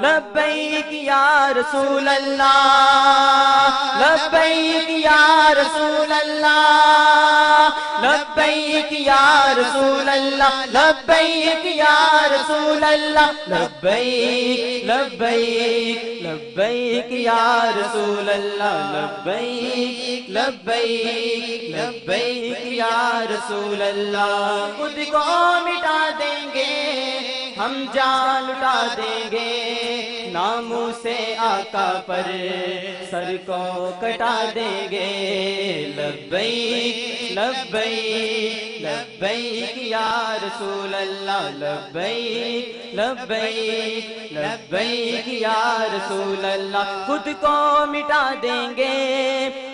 لبیک یا رسول اللہ، لبیک یا رسول اللہ، لبیک یا رسول اللہ، لبیک یا رسول اللہ، لبیک لبیک لبیک یا رسول اللہ، لبیک لبیک لبیک یا رسول اللہ۔ خود کو مٹا دیں گے ہم جان لٹا دیں گے، ناموں سے آقا پر سر کو کٹا دیں گے۔ لبیک لبیک لبیک یا رسول اللہ، لبیک لبیک لبیک یا رسول اللہ۔ خود کو مٹا دیں گے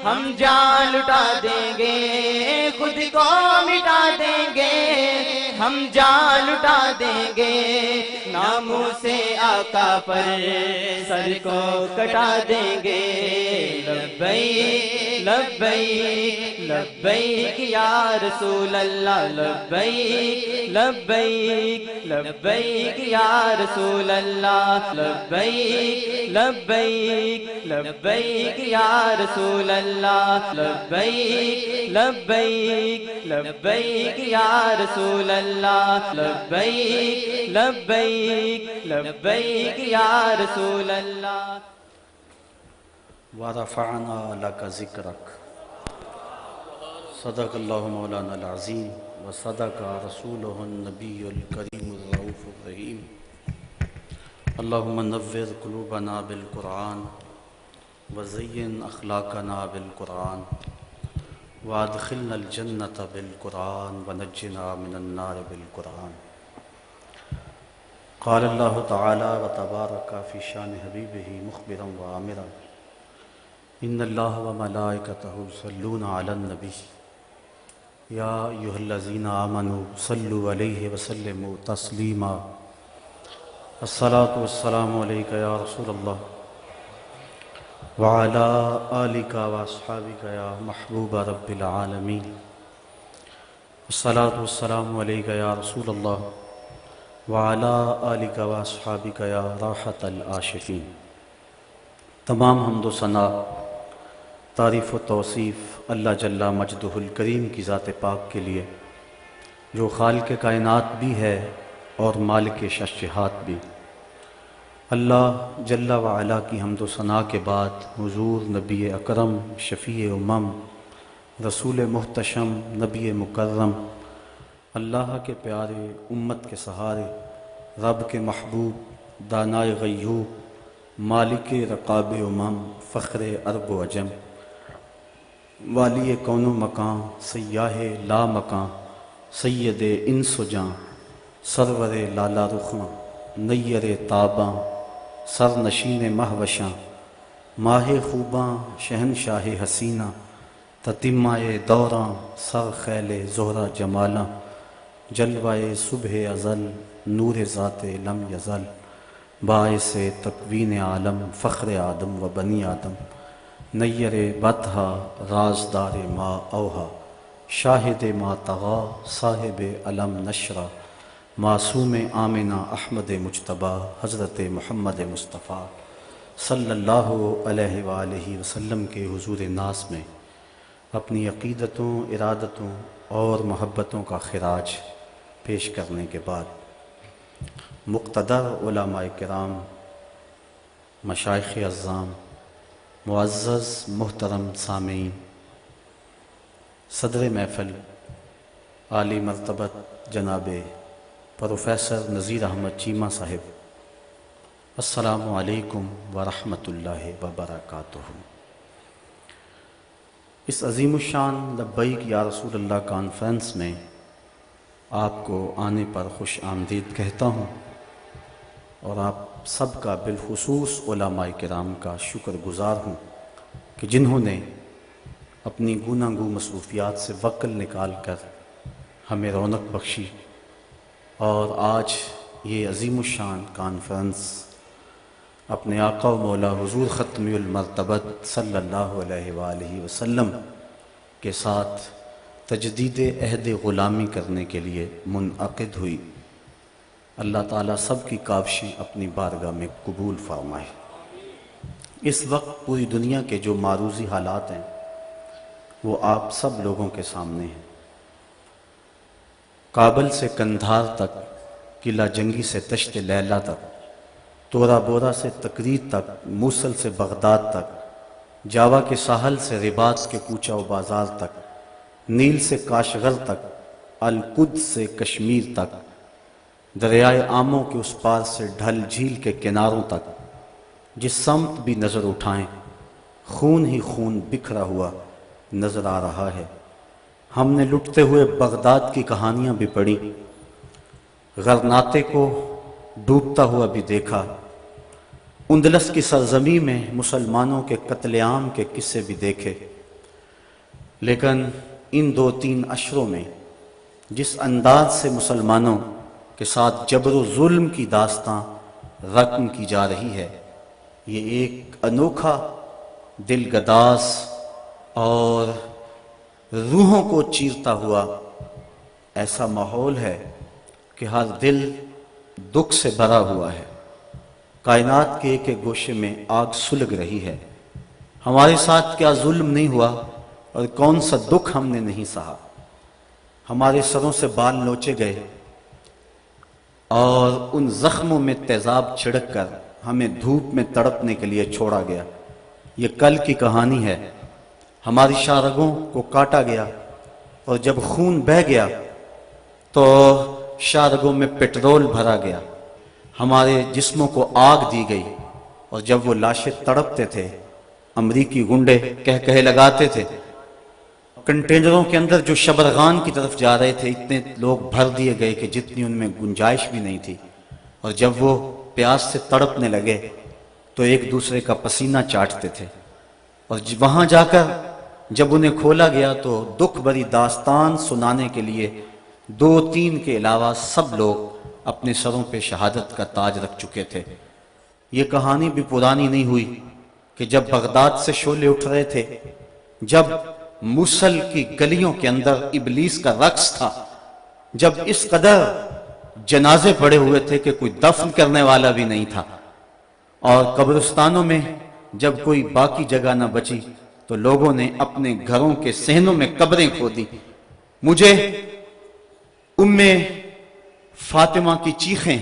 ہم جان لٹا دیں گے، خود کو مٹا دیں گے ہم جان لٹا دیں گے، ناموں سے آقا پر سر کو کٹا دیں گے۔ لبیک لبیک لبیک یا رسول اللہ، لبیک لبیک لبیک یا رسول اللہ، لبیک لبیک لبیک یا رسول اللہ، لبیک لبیک لبیک یا رسول اللہ، لبیک لبیک لبیک یا رسول اللہ۔ وَرَفَعْنَا لَكَ ذِكْرَكَ، صدق اللہ مولانا العظیم وصدق رسولہ النبی الکریم الرؤوف الرحیم۔ اللہم نور قلوبنا بالقرآن وزین اخلاقنا بالقرآن وادخلنا الجنۃ بالقرآن ونجنا من النار بالقرآن۔ قال اللہ تعالی وتبارک فی شان حبیبہ مخبرا وآمرا ان اللہ وملائکتہ یصلون علی النبی یا ایھا الذین آمنوا صلوا علیہ وسلموا تسلیما۔ الصلاۃ والسلام علیک یا رسول اللہ وعلی آلک واصحابک یا محبوب رب العالمین۔ الصلاۃ والسلام علیک یا رسول اللہ وعلی آلک واصحابک یا راحۃ العاشقین۔ تمام حمد و ثنا، تعریف و توصیف اللہ جل مجدہ الکریم کی ذات پاک کے لیے، جو خالق کائنات بھی ہے اور مالک ششہات بھی۔ اللہ جل وعلا کی حمد و ثنا کے بعد حضور نبی اکرم شفیع امم رسول محتشم نبی مکرم، اللہ کے پیارے امت کے سہارے، رب کے محبوب دانائے غیوب مالک رقاب امم فخر عرب و عجم، والی کون و مکان سیاہ لا مکان سید انس و جاں، سرور لالا رخاں نیر تاباں سر نشین مہوشاں، ماہ خوباں شہنشاہ حسینہ تتمہ دوراں سر خیل زہرہ جمالاں، جلوہ صبح ازل نور ذات لم یزل، باعث تکوین عالم فخر آدم و بنی آدم، نیر بطحا رازدار ما اوہا، شاہد ما طغا صاحب علم نشرہ، معصوم آمنہ احمد مجتبیٰ حضرت محمد مصطفیٰ صلی اللہ علیہ وآلہ وسلم کے حضور ناز میں اپنی عقیدتوں، ارادتوں اور محبتوں کا خراج پیش کرنے کے بعد، مقتدر علماء کرام، مشائخ اعظام، معزز محترم سامعین، صدر محفل عالی مرتبت جناب پروفیسر نذیر احمد چیمہ صاحب، السلام علیکم ورحمۃ اللہ وبرکاتہ۔ اس عظیم الشان لبیک یا رسول اللہ کانفرنس میں آپ کو آنے پر خوش آمدید کہتا ہوں، اور آپ سب کا بالخصوص علماء کرام کا شکر گزار ہوں کہ جنہوں نے اپنی گوناں گو مصروفیات سے وقت نکال کر ہمیں رونق بخشی، اور آج یہ عظیم الشان کانفرنس اپنے آقا و مولا حضور ختمی المرتبت صلی اللہ علیہ وآلہ وسلم کے ساتھ تجدید عہد غلامی کرنے کے لیے منعقد ہوئی۔ اللہ تعالیٰ سب کی کاوشیں اپنی بارگاہ میں قبول فرمائے۔ اس وقت پوری دنیا کے جو معروضی حالات ہیں وہ آپ سب لوگوں کے سامنے ہیں۔ کابل سے کندھار تک، قلعہ جنگی سے دشت لیلا تک، تورا بورا سے تکریت تک، موصل سے بغداد تک، جاوا کے ساحل سے رباط کے کوچہ و بازار تک، نیل سے کاشغر تک، القدس سے کشمیر تک، دریائے آموں کے اس پار سے ڈھل جھیل کے کناروں تک، جس سمت بھی نظر اٹھائیں خون ہی خون بکھرا ہوا نظر آ رہا ہے۔ ہم نے لٹتے ہوئے بغداد کی کہانیاں بھی پڑھی، غرناطے کو ڈوبتا ہوا بھی دیکھا، اندلس کی سرزمین میں مسلمانوں کے قتل عام کے قصے بھی دیکھے، لیکن ان 2-3 اشروں میں جس انداز سے مسلمانوں کے ساتھ جبر و ظلم کی داستاں رقم کی جا رہی ہے، یہ ایک انوکھا، دل گداز اور روحوں کو چیرتا ہوا ایسا ماحول ہے کہ ہر دل دکھ سے بھرا ہوا ہے۔ کائنات کے ایک ایک گوشے میں آگ سلگ رہی ہے۔ ہمارے ساتھ کیا ظلم نہیں ہوا اور کون سا دکھ ہم نے نہیں سہا۔ ہمارے سروں سے بال نوچے گئے اور ان زخموں میں تیزاب چھڑک کر ہمیں دھوپ میں تڑپنے کے لیے چھوڑا گیا۔ یہ کل کی کہانی ہے۔ ہماری شارگوں کو کاٹا گیا اور جب خون بہہ گیا تو شارگوں میں پٹرول بھرا گیا۔ ہمارے جسموں کو آگ دی گئی اور جب وہ لاشیں تڑپتے تھے امریکی گنڈے کہے لگاتے تھے۔ کنٹینروں کے اندر جو شبرغان کی طرف جا رہے تھے اتنے لوگ بھر دیے گئے کہ جتنی ان میں گنجائش بھی نہیں تھی، اور جب وہ پیاس سے تڑپنے لگے تو ایک دوسرے کا پسینہ چاٹتے تھے، اور وہاں جا کر جب انہیں کھولا گیا تو دکھ بھری داستان سنانے کے لیے 2-3 کے علاوہ سب لوگ اپنے سروں پہ شہادت کا تاج رکھ چکے تھے۔ یہ کہانی بھی پرانی نہیں ہوئی کہ جب بغداد سے شعلے اٹھ رہے تھے، جب موصل کی گلیوں کے اندر ابلیس کا رقص تھا، جب اس قدر جنازے پڑے ہوئے تھے کہ کوئی دفن کرنے والا بھی نہیں تھا، اور قبرستانوں میں جب کوئی باقی جگہ نہ بچی تو لوگوں نے اپنے گھروں کے صحنوں میں قبریں کھودی۔ مجھے ام فاطمہ کی چیخیں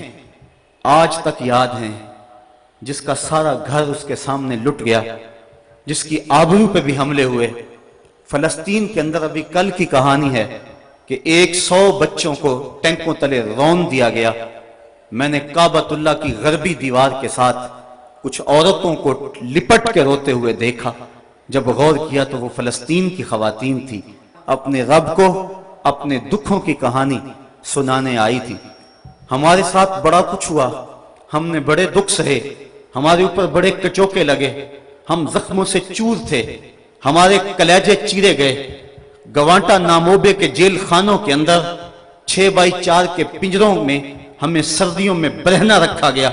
آج تک یاد ہیں، جس کا سارا گھر اس کے سامنے لٹ گیا، جس کی آبرو پہ بھی حملے ہوئے۔ فلسطین کے اندر ابھی کل کی کہانی ہے کہ 100 بچوں کو ٹینکوں تلے رون دیا گیا۔ میں نے کعبۃ اللہ کی غربی دیوار کے ساتھ کچھ عورتوں کو لپٹ کے روتے ہوئے دیکھا۔ جب غور کیا تو وہ فلسطین کی خواتین تھی، اپنے رب کو اپنے دکھوں کی کہانی سنانے آئی تھی۔ ہمارے ساتھ بڑا کچھ ہوا، ہم نے بڑے دکھ سہے، ہمارے اوپر بڑے کچوکے لگے، ہم زخموں سے چور تھے، ہمارے کلیجے چیرے گئے۔ گوانٹا ناموبے کے جیل خانوں کے اندر 6x4 کے پنجروں میں ہمیں سردیوں میں برہنہ رکھا گیا۔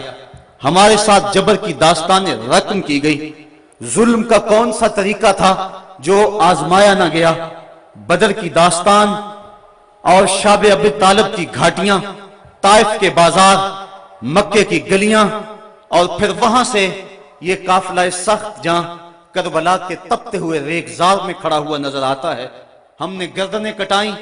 ہمارے ساتھ جبر کی داستانیں رقم کی گئی۔ ظلم کا کون سا طریقہ تھا جو آزمایا نہ گیا؟ بدر کی داستان اور شاب ابی طالب کی گھاٹیاں، طائف کے بازار، مکے کی گلیاں، اور پھر وہاں سے یہ قافلہ سخت جہاں کربلا کے تپتے ہوئے ریگزار میں کھڑا ہوا نظر آتا ہے۔ ہم نے گردنیں کٹائیں،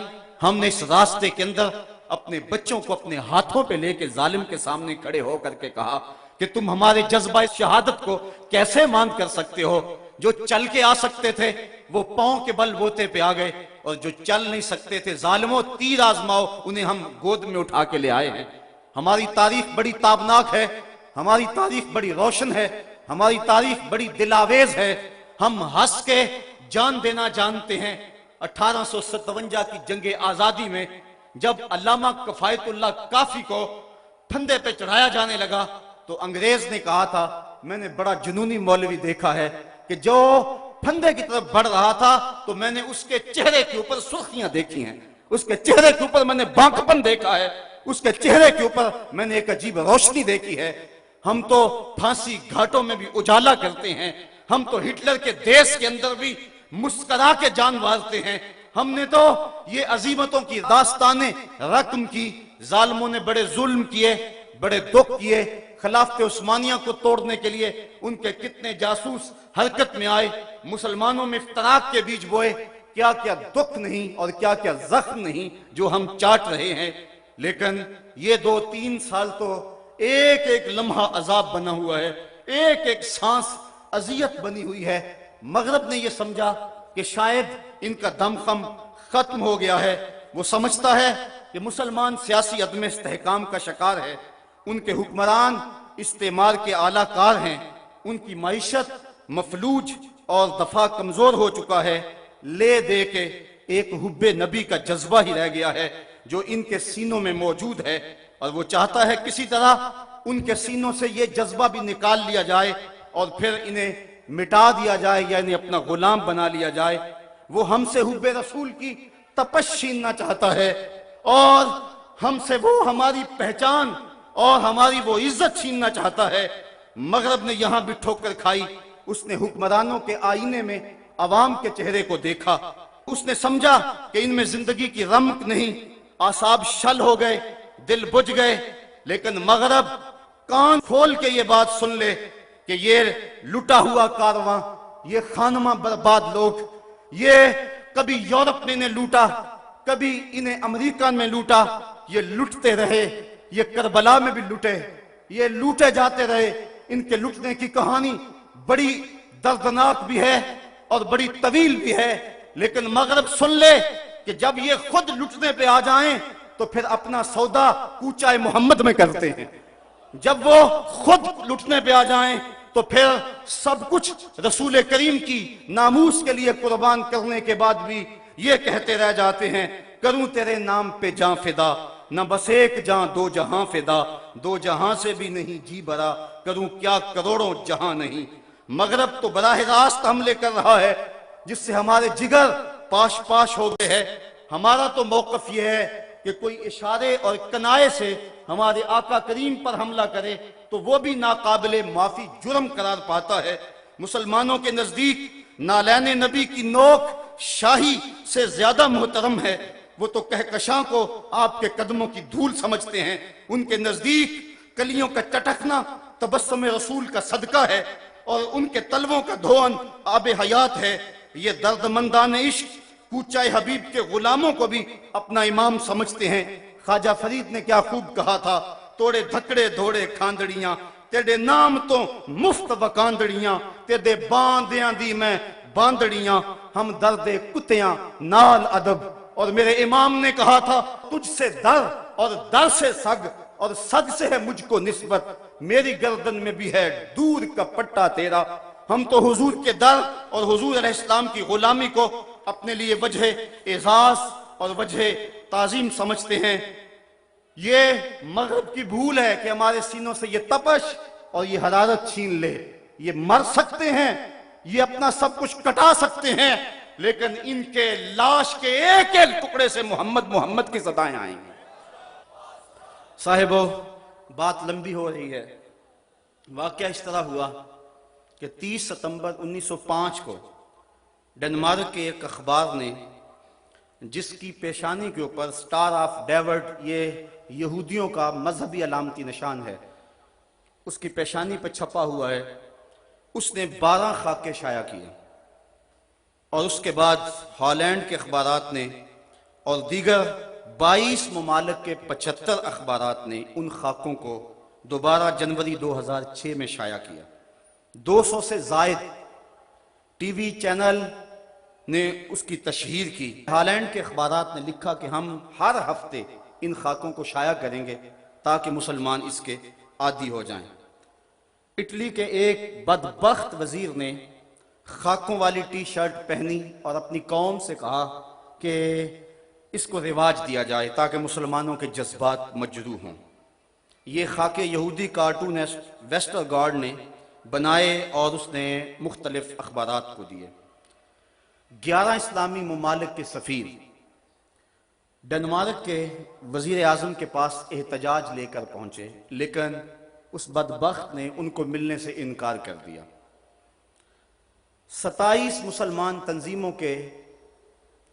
ہم نے اس راستے کے اندر اپنے بچوں کو اپنے ہاتھوں پہ لے کے ظالم کے سامنے کھڑے ہو کر کے کہا کہ تم ہمارے جذبہ شہادت کو کیسے مان کر سکتے ہو؟ جو چل کے آ سکتے تھے وہ پاؤں کے بل بوتے پہ آ گئے، اور جو چل نہیں سکتے تھے ظالموں تیر آزماؤ، انہیں ہم گود میں اٹھا کے لے آئے ہیں۔ ہماری تاریخ بڑی تابناک ہے، ہماری تاریخ بڑی روشن ہے، ہماری تاریخ بڑی دلاویز ہے۔ ہم ہنس کے جان دینا جانتے ہیں۔ 1857 کی جنگ آزادی میں جب علامہ کفایت اللہ کافی کو پھندے پہ چڑھایا جانے لگا تو انگریز نے کہا تھا، میں نے بڑا جنونی مولوی دیکھا ہے کہ جو پھندے کی طرف بڑھ رہا تھا تو میں نے اس کے چہرے کے اوپر سرخیاں دیکھی ہیں، اس کے چہرے کے اوپر میں نے بانکپن دیکھا ہے، اس کے چہرے کے اوپر میں نے ایک عجیب روشنی دیکھی ہے۔ ہم تو پھانسی گھاٹوں میں بھی اجالا کرتے ہیں، ہم تو ہٹلر کے دیش کے اندر بھی مسکرا کے جان مارتے ہیں۔ ہم نے تو یہ عظیمتوں کی داستانیں رقم کی ظالموں نے بڑے ظلم کیے، بڑے دکھ کیے، خلافت عثمانیہ کو توڑنے کے لیے ان کے کتنے جاسوس حرکت میں آئے، مسلمانوں میں افتراق کے بیج بوئے، کیا کیا دکھ نہیں اور کیا کیا زخم نہیں جو ہم چاٹ رہے ہیں۔ لیکن یہ 2-3 سال تو ایک ایک لمحہ عذاب بنا ہوا ہے، ایک ایک سانس اذیت بنی ہوئی ہے۔ مغرب نے یہ سمجھا کہ شاید ان کا دم خم ختم ہو گیا ہے، وہ سمجھتا ہے کہ مسلمان سیاسی عدم استحکام کا شکار ہے، ان کے حکمران استعمار کے اعلی کار ہیں، ان کی معیشت مفلوج اور دفاع کمزور ہو چکا ہے، لے دے کے ایک حب نبی کا جذبہ ہی رہ گیا ہے جو ان کے سینوں میں موجود ہے، اور وہ چاہتا ہے کسی طرح ان کے سینوں سے یہ جذبہ بھی نکال لیا جائے اور پھر انہیں مٹا دیا جائے یا انہیں اپنا غلام بنا لیا جائے۔ وہ ہم سے حب رسول کی تپش چھیننا چاہتا ہے اور ہم سے وہ ہماری پہچان اور ہماری وہ عزت چھیننا چاہتا ہے۔ مغرب نے یہاں بھی ٹھوکر کھائی، اس نے حکمرانوں کے آئینے میں عوام کے چہرے کو دیکھا، اس نے سمجھا کہ ان میں زندگی کی رمق نہیں، اعصاب شل ہو گئے، دل بجھ گئے۔ لیکن مغرب کان کھول کے یہ بات سن لے کہ یہ لٹا ہوا کارواں، یہ خانمہ برباد لوگ، یہ کبھی یورپ میں انہیں لوٹا، کبھی انہیں امریکہ میں لوٹا، یہ لٹتے رہے، یہ کربلا میں بھی لٹے، یہ لوٹے جاتے رہے۔ ان کے لٹنے کی کہانی بڑی دردناک بھی ہے اور بڑی طویل بھی ہے، لیکن مغرب سن لے کہ جب یہ خود لٹنے پہ آ جائیں تو پھر اپنا سودا کوچہ محمد میں کرتے ہیں، جب وہ خود لٹنے پہ آ جائیں تو پھر سب کچھ رسول کریم کی ناموس کے لیے قربان کرنے کے بعد بھی یہ کہتے رہ جاتے ہیں، کروں تیرے نام پہ جاں فدا، نہ بس ایک جاں دو جہاں فدا، دو جہاں سے بھی نہیں جی برا، کروں کیا کروڑوں جہاں نہیں۔ مغرب تو براہ راست حملے کر رہا ہے جس سے ہمارے جگر پاش پاش ہو گئے ہیں۔ ہمارا تو موقف یہ ہے کہ کوئی اشارے اور کنائے سے ہمارے آقا کریم پر حملہ کرے تو وہ بھی ناقابل معافی جرم قرار پاتا ہے۔ مسلمانوں کے نزدیک نالین نبی کی نوک شاہی سے زیادہ محترم ہے، وہ تو کہکشاں کو آپ کے قدموں کی دھول سمجھتے ہیں، ان کے نزدیک کلیوں کا چٹکنا تبسم رسول کا صدقہ ہے اور ان کے تلووں کا دھون آب حیات ہے۔ یہ درد مندان عشق کوچہ حبیب کے غلاموں کو بھی اپنا امام سمجھتے ہیں۔ خواجہ فرید نے کیا خوب کہا تھا، توڑے دھکڑے دھوڑے کھاندڑیاں، تیرے نام تو مفت وکاندڑیاں، تیرے باندیاں دی میں باندڑیاں، ہم درد کتیاں نال ادب۔ اور میرے امام نے کہا تھا، تجھ سے در اور در سے سگ اور سگ سے ہے مجھ کو نسبت، میری گردن میں بھی ہے دور کا پٹا تیرا۔ ہم تو حضور کے در اور حضور علیہ السلام کی غلامی کو اپنے لیے وجہ اعزاز اور وجہ تعظیم سمجھتے ہیں۔ یہ مغرب کی بھول ہے کہ ہمارے سینوں سے یہ تپش اور یہ حرارت چھین لے۔ یہ مر سکتے ہیں، یہ اپنا سب کچھ کٹا سکتے ہیں، لیکن ان کے لاش کے ایک ایک ٹکڑے سے محمد محمد کی صدائیں آئیں گی۔ صاحبو، بات لمبی ہو رہی ہے۔ واقعہ اس طرح ہوا کہ 30 ستمبر 1905 کو ڈنمارک کے ایک اخبار نے، جس کی پیشانی کے اوپر سٹار آف ڈیوڈ، یہ یہودیوں کا مذہبی علامتی نشان ہے، اس کی پیشانی پہ چھپا ہوا ہے، اس نے 12 خاکے شائع کیے، اور اس کے بعد ہالینڈ کے اخبارات نے اور دیگر 22 ممالک کے 75 اخبارات نے ان خاکوں کو دوبارہ جنوری 2006 میں شائع کیا۔ 200 سے زائد ٹی وی چینل نے اس کی تشہیر کی۔ ہالینڈ کے اخبارات نے لکھا کہ ہم ہر ہفتے ان خاکوں کو شائع کریں گے تاکہ مسلمان اس کے عادی ہو جائیں۔ اٹلی کے ایک بدبخت وزیر نے خاکوں والی ٹی شرٹ پہنی اور اپنی قوم سے کہا کہ اس کو رواج دیا جائے تاکہ مسلمانوں کے جذبات مجروح ہوں۔ یہ خاکے یہودی کارٹونسٹ ویسٹر گارڈ نے بنائے اور اس نے مختلف اخبارات کو دیے۔ 11 اسلامی ممالک کے سفیر ڈنمارک کے وزیر اعظم کے پاس احتجاج لے کر پہنچے، لیکن اس بدبخت نے ان کو ملنے سے انکار کر دیا۔ 27 مسلمان تنظیموں کے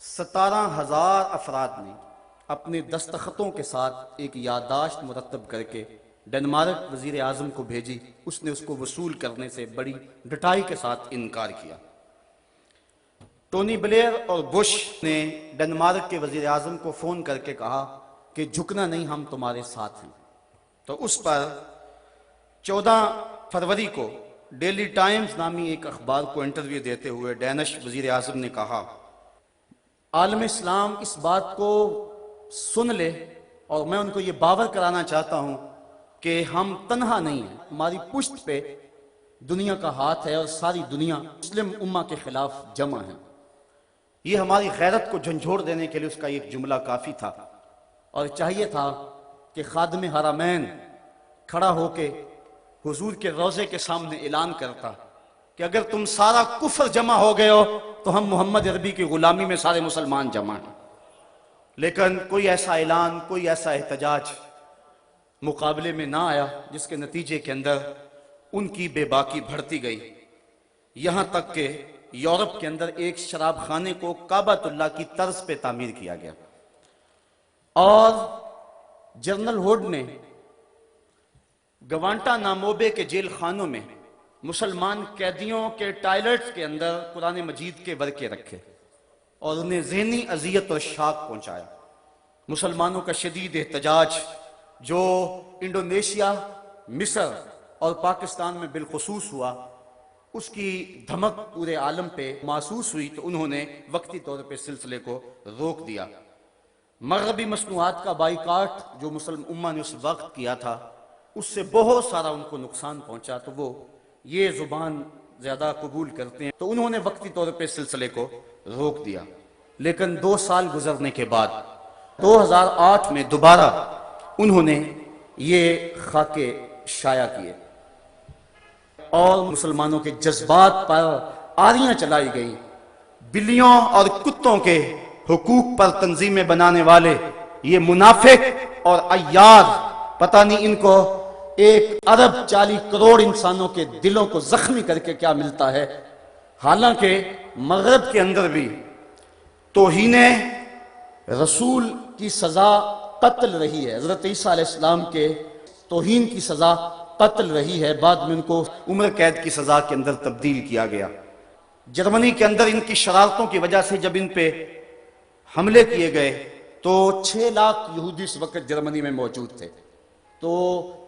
17,000 افراد نے اپنے دستخطوں کے ساتھ ایک یادداشت مرتب کر کے ڈنمارک وزیر اعظم کو بھیجی. اس نے اس کو وصول کرنے سے بڑی ڈٹائی کے ساتھ انکار کیا. ٹونی بلیئر اور بش نے ڈنمارک کے وزیر اعظم کو فون کر کے کہا کہ جھکنا نہیں، ہم تمہارے ساتھ ہیں. تو اس پر 14 فروری کو ڈیلی ٹائمز نامی ایک اخبار کو انٹرویو دیتے ہوئے ڈینش وزیر اعظم نے کہا عالم اسلام اس بات کو سن لے، اور میں ان کو یہ باور کرانا چاہتا ہوں کہ ہم تنہا نہیں ہیں، ہماری پشت پہ دنیا کا ہاتھ ہے اور ساری دنیا مسلم امہ کے خلاف جمع ہے. یہ ہماری غیرت کو جھنجھوڑ دینے کے لیے اس کا ایک جملہ کافی تھا، اور چاہیے تھا کہ خادم حرمین کھڑا ہو کے حضور کے روضے کے سامنے اعلان کرتا کہ اگر تم سارا کفر جمع ہو گئے ہو تو ہم محمد عربی کی غلامی میں سارے مسلمان جمع ہیں. لیکن کوئی ایسا اعلان، کوئی ایسا احتجاج مقابلے میں نہ آیا، جس کے نتیجے کے اندر ان کی بے باکی بڑھتی گئی، یہاں تک کہ یورپ کے اندر ایک شراب خانے کو کعبۃ اللہ کی طرز پہ تعمیر کیا گیا. اور جنرل ہوڈ نے گوانٹا ناموبے کے جیل خانوں میں مسلمان قیدیوں کے ٹائلٹس کے اندر قرآن مجید کے ورقے رکھے اور انہیں ذہنی اذیت اور شاک پہنچایا. مسلمانوں کا شدید احتجاج جو انڈونیشیا، مصر اور پاکستان میں بالخصوص ہوا، اس کی دھمک پورے عالم پہ محسوس ہوئی، تو انہوں نے وقتی طور پہ سلسلے کو روک دیا. مغربی مصنوعات کا بائیکاٹ جو مسلم امہ نے اس وقت کیا تھا، اس سے بہت سارا ان کو نقصان پہنچا، تو وہ یہ زبان زیادہ قبول کرتے ہیں، تو انہوں نے وقتی طور پہ سلسلے کو روک دیا. لیکن 2 سال گزرنے کے بعد 2008 میں دوبارہ انہوں نے یہ خاکے شائع کیے اور مسلمانوں کے جذبات پر آریاں چلائی گئی. بلیوں اور کتوں کے حقوق پر تنظیمیں بنانے والے یہ منافق اور عیار، پتہ نہیں ان کو 1 ارب 40 کروڑ انسانوں کے دلوں کو زخمی کر کے کیا ملتا ہے. حالانکہ مغرب کے اندر بھی توہین رسول کی سزا قتل رہی ہے. حضرت عیسیٰ علیہ السلام کے توہین کی سزا قتل رہی ہے، بعد میں ان کو عمر قید کی سزا کے اندر تبدیل کیا گیا. جرمنی کے اندر ان کی شرارتوں کی وجہ سے جب ان پہ حملے کیے گئے تو 6 لاکھ یہودی اس وقت جرمنی میں موجود تھے، تو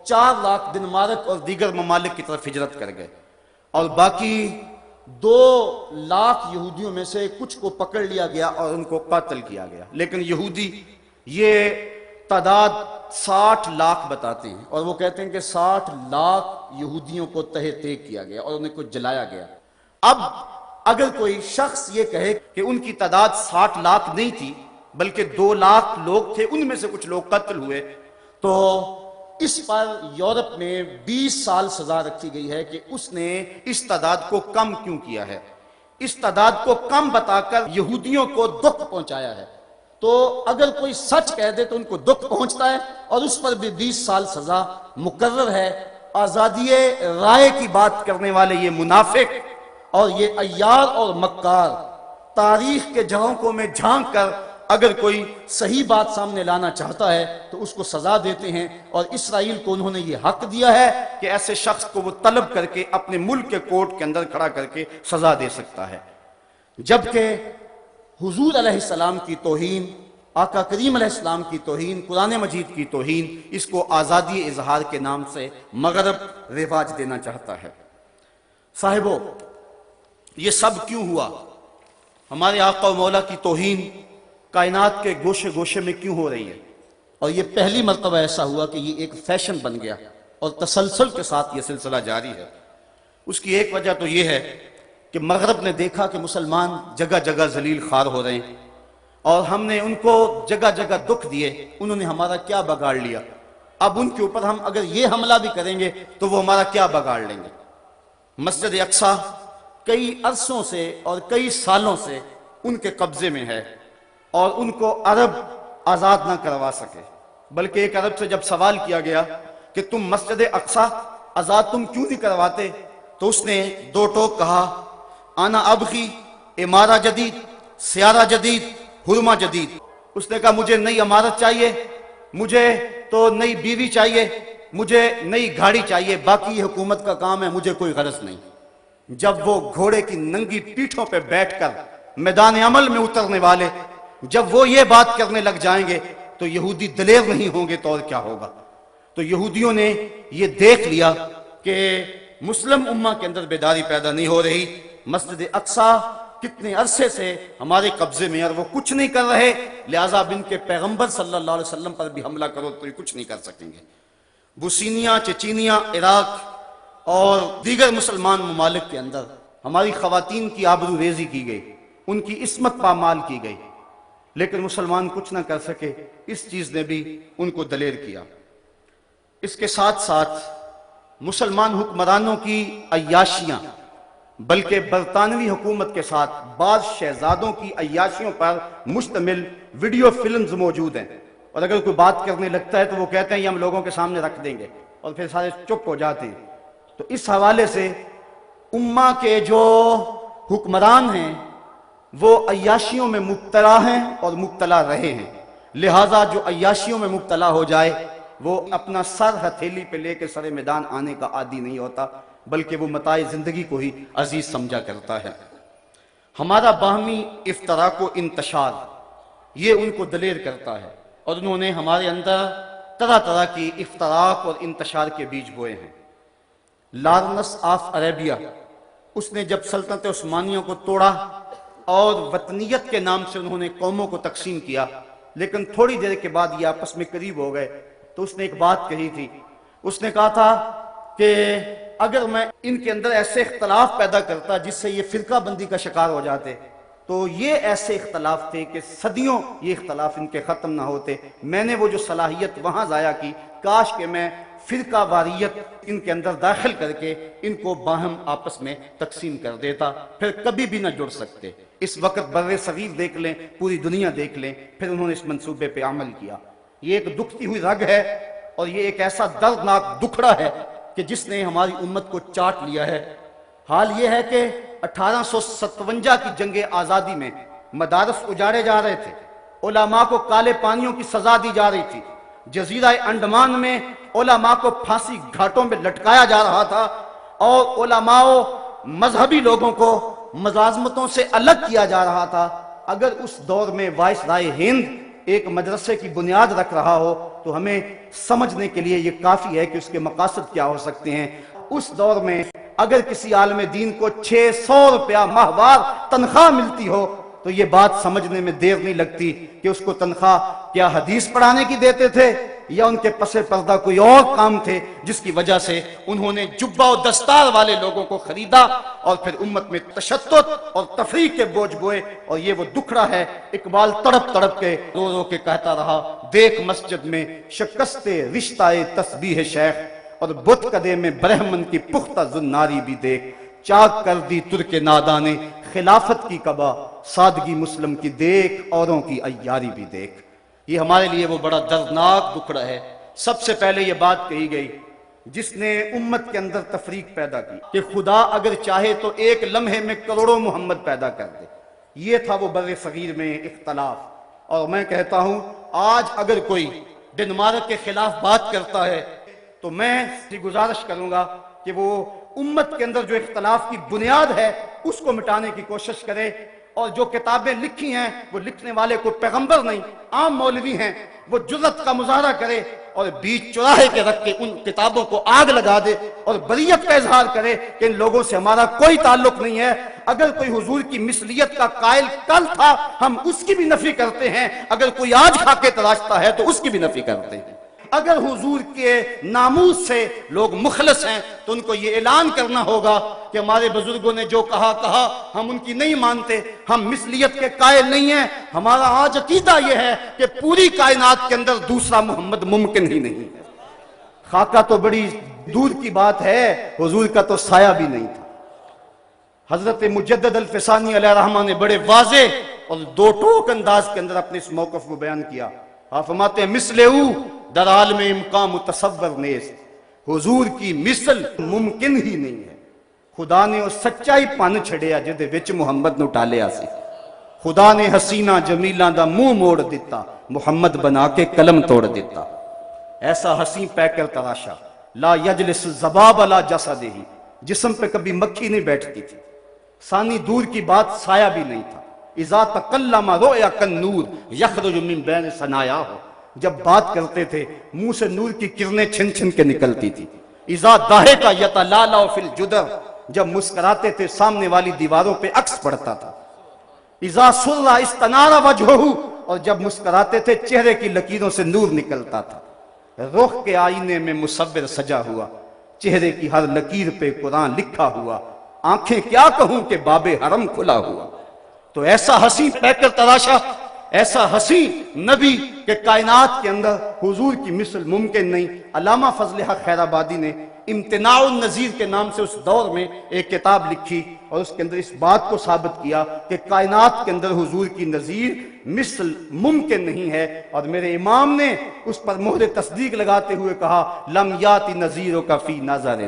4 لاکھ ڈنمارک اور دیگر ممالک کی طرف ہجرت کر گئے، اور باقی 2 لاکھ یہودیوں میں سے کچھ کو پکڑ لیا گیا اور ان کو قتل کیا گیا. لیکن یہودی یہ تعداد 60 لاکھ بتاتے ہیں، اور وہ کہتے ہیں کہ 60 لاکھ یہودیوں کو تہہ تیگ کیا گیا اور انہیں کو جلایا گیا. اب اگر کوئی شخص یہ کہے کہ ان کی تعداد 60 لاکھ نہیں تھی بلکہ 2 لاکھ لوگ تھے، ان میں سے کچھ لوگ قتل ہوئے، تو اس پر یورپ میں 20 سال سزا رکھی گئی ہے کہ اس نے اس تعداد کو کم کیوں کیا ہے. اس تعداد کو کم بتا کر یہودیوں کو دکھ پہنچایا ہے. تو اگر کوئی سچ کہہ دے تو ان کو دکھ پہنچتا ہے، اور اس پر بھی 20 سال سزا مقرر ہے. آزادی رائے کی بات کرنے والے یہ منافق اور یہ عیار اور مکار تاریخ کے جھونکوں میں جھانک کر اگر کوئی صحیح بات سامنے لانا چاہتا ہے تو اس کو سزا دیتے ہیں، اور اسرائیل کو انہوں نے یہ حق دیا ہے کہ ایسے شخص کو وہ طلب کر کے اپنے ملک کے کورٹ کے اندر کھڑا کر کے سزا دے سکتا ہے. جبکہ حضور علیہ السلام کی توہین، آقا کریم علیہ السلام کی توہین، قرآن مجید کی توہین، اس کو آزادی اظہار کے نام سے مغرب رواج دینا چاہتا ہے. صاحبو، یہ سب کیوں ہوا؟ ہمارے آقا و مولا کی توہین کائنات کے گوشے گوشے میں کیوں ہو رہی ہے؟ اور یہ پہلی مرتبہ ایسا ہوا کہ یہ ایک فیشن بن گیا اور تسلسل کے ساتھ یہ سلسلہ جاری ہے. اس کی ایک وجہ تو یہ ہے کہ مغرب نے دیکھا کہ مسلمان جگہ جگہ ذلیل خوار ہو رہے ہیں، اور ہم نے ان کو جگہ جگہ دکھ دیے، انہوں نے ہمارا کیا بگاڑ لیا. اب ان کے اوپر ہم اگر یہ حملہ بھی کریں گے تو وہ ہمارا کیا بگاڑ لیں گے. مسجد اقصیٰ کئی عرصوں سے اور کئی سالوں سے ان کے قبضے میں ہے، اور ان کو عرب آزاد نہ کروا سکے. بلکہ ایک عرب سے جب سوال کیا گیا کہ تم مسجد اقصیٰ آزاد تم کیوں نہیں کرواتے، تو اس نے 2 ٹوک کہا، آنا ابغی امارہ جدید، سیارہ جدید، حرمہ جدید. اس نے کہا مجھے نئی عمارت چاہیے، مجھے تو نئی بیوی چاہیے، مجھے نئی گاڑی چاہیے، باقی حکومت کا کام ہے، مجھے کوئی غرض نہیں۔ جب وہ گھوڑے کی ننگی پیٹھوں پہ بیٹھ کر میدان عمل میں اترنے والے جب وہ یہ بات کرنے لگ جائیں گے تو یہودی دلیر نہیں ہوں گے تو اور کیا ہوگا؟ تو یہودیوں نے یہ دیکھ لیا کہ مسلم امہ کے اندر بیداری پیدا نہیں ہو رہی، مسجد اقصی کتنے عرصے سے ہمارے قبضے میں اور وہ کچھ نہیں کر رہے، لہٰذا اب ان کے پیغمبر صلی اللہ علیہ وسلم پر بھی حملہ کرو تو یہ کچھ نہیں کر سکیں گے۔ بوسنیا، چچینیا، عراق اور دیگر مسلمان ممالک کے اندر ہماری خواتین کی آبرو ریزی کی گئی، ان کی عصمت پامال کی گئی، لیکن مسلمان کچھ نہ کر سکے۔ اس چیز نے بھی ان کو دلیر کیا۔ اس کے ساتھ ساتھ مسلمان حکمرانوں کی عیاشیاں، بلکہ برطانوی حکومت کے ساتھ بعض شہزادوں کی عیاشیوں پر مشتمل ویڈیو فلمز موجود ہیں، اور اگر کوئی بات کرنے لگتا ہے تو وہ کہتے ہیں یہ ہم لوگوں کے سامنے رکھ دیں گے، اور پھر سارے چپ ہو جاتے ہیں۔ تو اس حوالے سے امہ کے جو حکمران ہیں وہ عیاشیوں میں مبتلا ہیں اور مبتلا رہے ہیں، لہٰذا جو عیاشیوں میں مبتلا ہو جائے وہ اپنا سر ہتھیلی پہ لے کے سر میدان آنے کا عادی نہیں ہوتا، بلکہ وہ متاع زندگی کو ہی عزیز سمجھا کرتا ہے۔ ہمارا باہمی افتراق و انتشار یہ ان کو دلیر کرتا ہے، اور انہوں نے ہمارے اندر طرح طرح کی افتراق اور انتشار کے بیج بوئے ہیں۔ لارنس آف عربیہ، اس نے جب سلطنت عثمانیہ کو توڑا اور وطنیت کے نام سے انہوں نے قوموں کو تقسیم کیا، لیکن تھوڑی دیر کے بعد یہ آپس میں قریب ہو گئے، تو اس نے ایک بات کہی تھی۔ اس نے کہا تھا کہ اگر میں ان کے اندر ایسے اختلاف پیدا کرتا جس سے یہ فرقہ بندی کا شکار ہو جاتے تو یہ ایسے اختلاف تھے کہ صدیوں یہ اختلاف ان کے ختم نہ ہوتے۔ میں نے وہ جو صلاحیت وہاں ضائع کی، کاش کہ میں فرقہ واریت ان کے اندر داخل کر کے ان کو باہم آپس میں تقسیم کر دیتا، پھر کبھی بھی نہ جڑ سکتے۔ اس وقت بر صغیر دیکھ لیں، پوری دنیا دیکھ لیں، پھر انہوں نے اس منصوبے پہ عمل کیا۔ یہ ایک دکھتی ہوئی رگ ہے، اور یہ ایک ایسا دردناک دکھڑا ہے کہ جس نے ہماری امت کو چاٹ لیا ہے۔ حال یہ ہے کہ 1857 کی جنگ آزادی میں مدارس اجاڑے جا رہے تھے، علماء کو کالے پانیوں کی سزا دی جا رہی تھی، جزیرہ انڈمان میں علماء کو پھانسی گھاٹوں میں لٹکایا جا رہا تھا، اور علماء و مذہبی لوگوں کو ملازمتوں سے الگ کیا جا رہا تھا۔ اگر اس دور میں وائس رائے ہند ایک مدرسے کی بنیاد رکھ رہا ہو تو ہمیں سمجھنے کے لیے یہ کافی ہے کہ اس کے مقاصد کیا ہو سکتے ہیں۔ اس دور میں اگر کسی عالم دین کو 600 روپیہ ماہوار تنخواہ ملتی ہو تو یہ بات سمجھنے میں دیر نہیں لگتی کہ اس کو تنخواہ کیا حدیث پڑھانے کی دیتے تھے یا ان کے پس پردہ کوئی اور کام تھے جس کی وجہ سے انہوں نے جبہ و دستار والے لوگوں کو خریدا اور پھر امت میں تشدد اور تفریق کے بوجھ بوئے۔ اور یہ وہ دکھڑا ہے، اقبال تڑپ تڑپ کے رو رو کے کہتا رہا، دیکھ مسجد میں شکست رشتہ تسبیح شیخ، اور بت قدے میں برہمن کی پختہ زناری بھی دیکھ، چاک کر دی ترک نادانے خلافت کی قبا، سادگی مسلم کی دیکھ اوروں کی عیاری بھی دیکھ۔ یہ ہمارے لیے وہ بڑا دردناک دکھڑا ہے۔ سب سے پہلے یہ بات کہی گئی جس نے امت کے اندر تفریق پیدا کی کہ خدا اگر چاہے تو ایک لمحے میں کروڑوں محمد پیدا کر دے۔ یہ تھا وہ بر صغیر میں اختلاف۔ اور میں کہتا ہوں آج اگر کوئی ڈنمارک کے خلاف بات کرتا ہے تو میں گزارش کروں گا کہ وہ امت کے اندر جو اختلاف کی بنیاد ہے اس کو مٹانے کی کوشش کرے، اور جو کتابیں لکھی ہیں وہ لکھنے والے کو پیغمبر نہیں عام مولوی ہیں، وہ جرت کا مظاہرہ کرے اور بیچ چوراہے کے رکھ کے ان کتابوں کو آگ لگا دے اور بریت کا اظہار کرے کہ ان لوگوں سے ہمارا کوئی تعلق نہیں ہے۔ اگر کوئی حضور کی مثلیت کا قائل کل تھا ہم اس کی بھی نفی کرتے ہیں، اگر کوئی آج خاکے تراشتا ہے تو اس کی بھی نفی کرتے ہیں۔ اگر حضور کے ناموس سے لوگ مخلص ہیں تو ان کو یہ اعلان کرنا ہوگا کہ ہمارے بزرگوں نے جو کہا ہم ان کی نہیں مانتے، ہم مثلیت کے قائل نہیں ہیں۔ ہمارا آج عقیدہ یہ ہے کہ پوری کائنات کے اندر دوسرا محمد ممکن ہی نہیں ہے۔ خاکہ تو بڑی دور کی بات ہے، حضور کا تو سایہ بھی نہیں تھا۔ حضرت مجدد الفسانی علیہ الرحمہ نے بڑے واضح اور دو ٹوک انداز کے اندر اپنے اس موقف کو بیان کیا۔ آپ فرماتے ہیں مثلہ در عالم امکان متصور نیست، حضور کی مثل ممکن ہی نہیں ہے۔ خدا نے وہ سچائی پن چھڑیا جدے وچ محمد نو ٹالیا سی۔ خدا نے حسینہ جمیلاں دا منہ موڑ دیتا، محمد بنا کے قلم توڑ دیتا۔ ایسا حسین پیکر تراشا، لا یجلس الذباب علی جسدہ، جسم پہ کبھی مکھی نہیں بیٹھتی تھی، ثانی دور کی بات سایہ بھی نہیں تھا۔ اذا تکلم رؤیا کالنور یخرج من بین ثنایاہ، جب بات کرتے تھے منہ سے نور کی کرنیں چھن چھن کے نکلتی تھی۔ اذا ضحک یتلالأ فی الجدر، جب مسکراتے تھے سامنے والی دیواروں پہ عکس پڑتا تھا۔ اذا سر استنار وجہہ، اور جب مسکراتے تھے چہرے کی لکیروں سے نور نکلتا تھا۔ رخ کے آئینے میں مصور سجا ہوا، چہرے کی ہر لکیر پہ قرآن لکھا ہوا، آنکھیں کیا کہوں کہ باب حرم کھلا ہوا۔ تو ایسا حسین پیکر تراشا، ایسا حسین نبی کہ کائنات کے اندر حضور کی مثل ممکن نہیں۔ علامہ فضل حق خیر آبادی نے امتناع النظیر کے نام سے اس دور میں ایک کتاب لکھی اور اس کے اندر اس بات کو ثابت کیا کہ کائنات کے اندر حضور کی نظیر مثل ممکن نہیں ہے، اور میرے امام نے اس پر مہر تصدیق لگاتے ہوئے کہا لم یاتی نظیرک فی نظر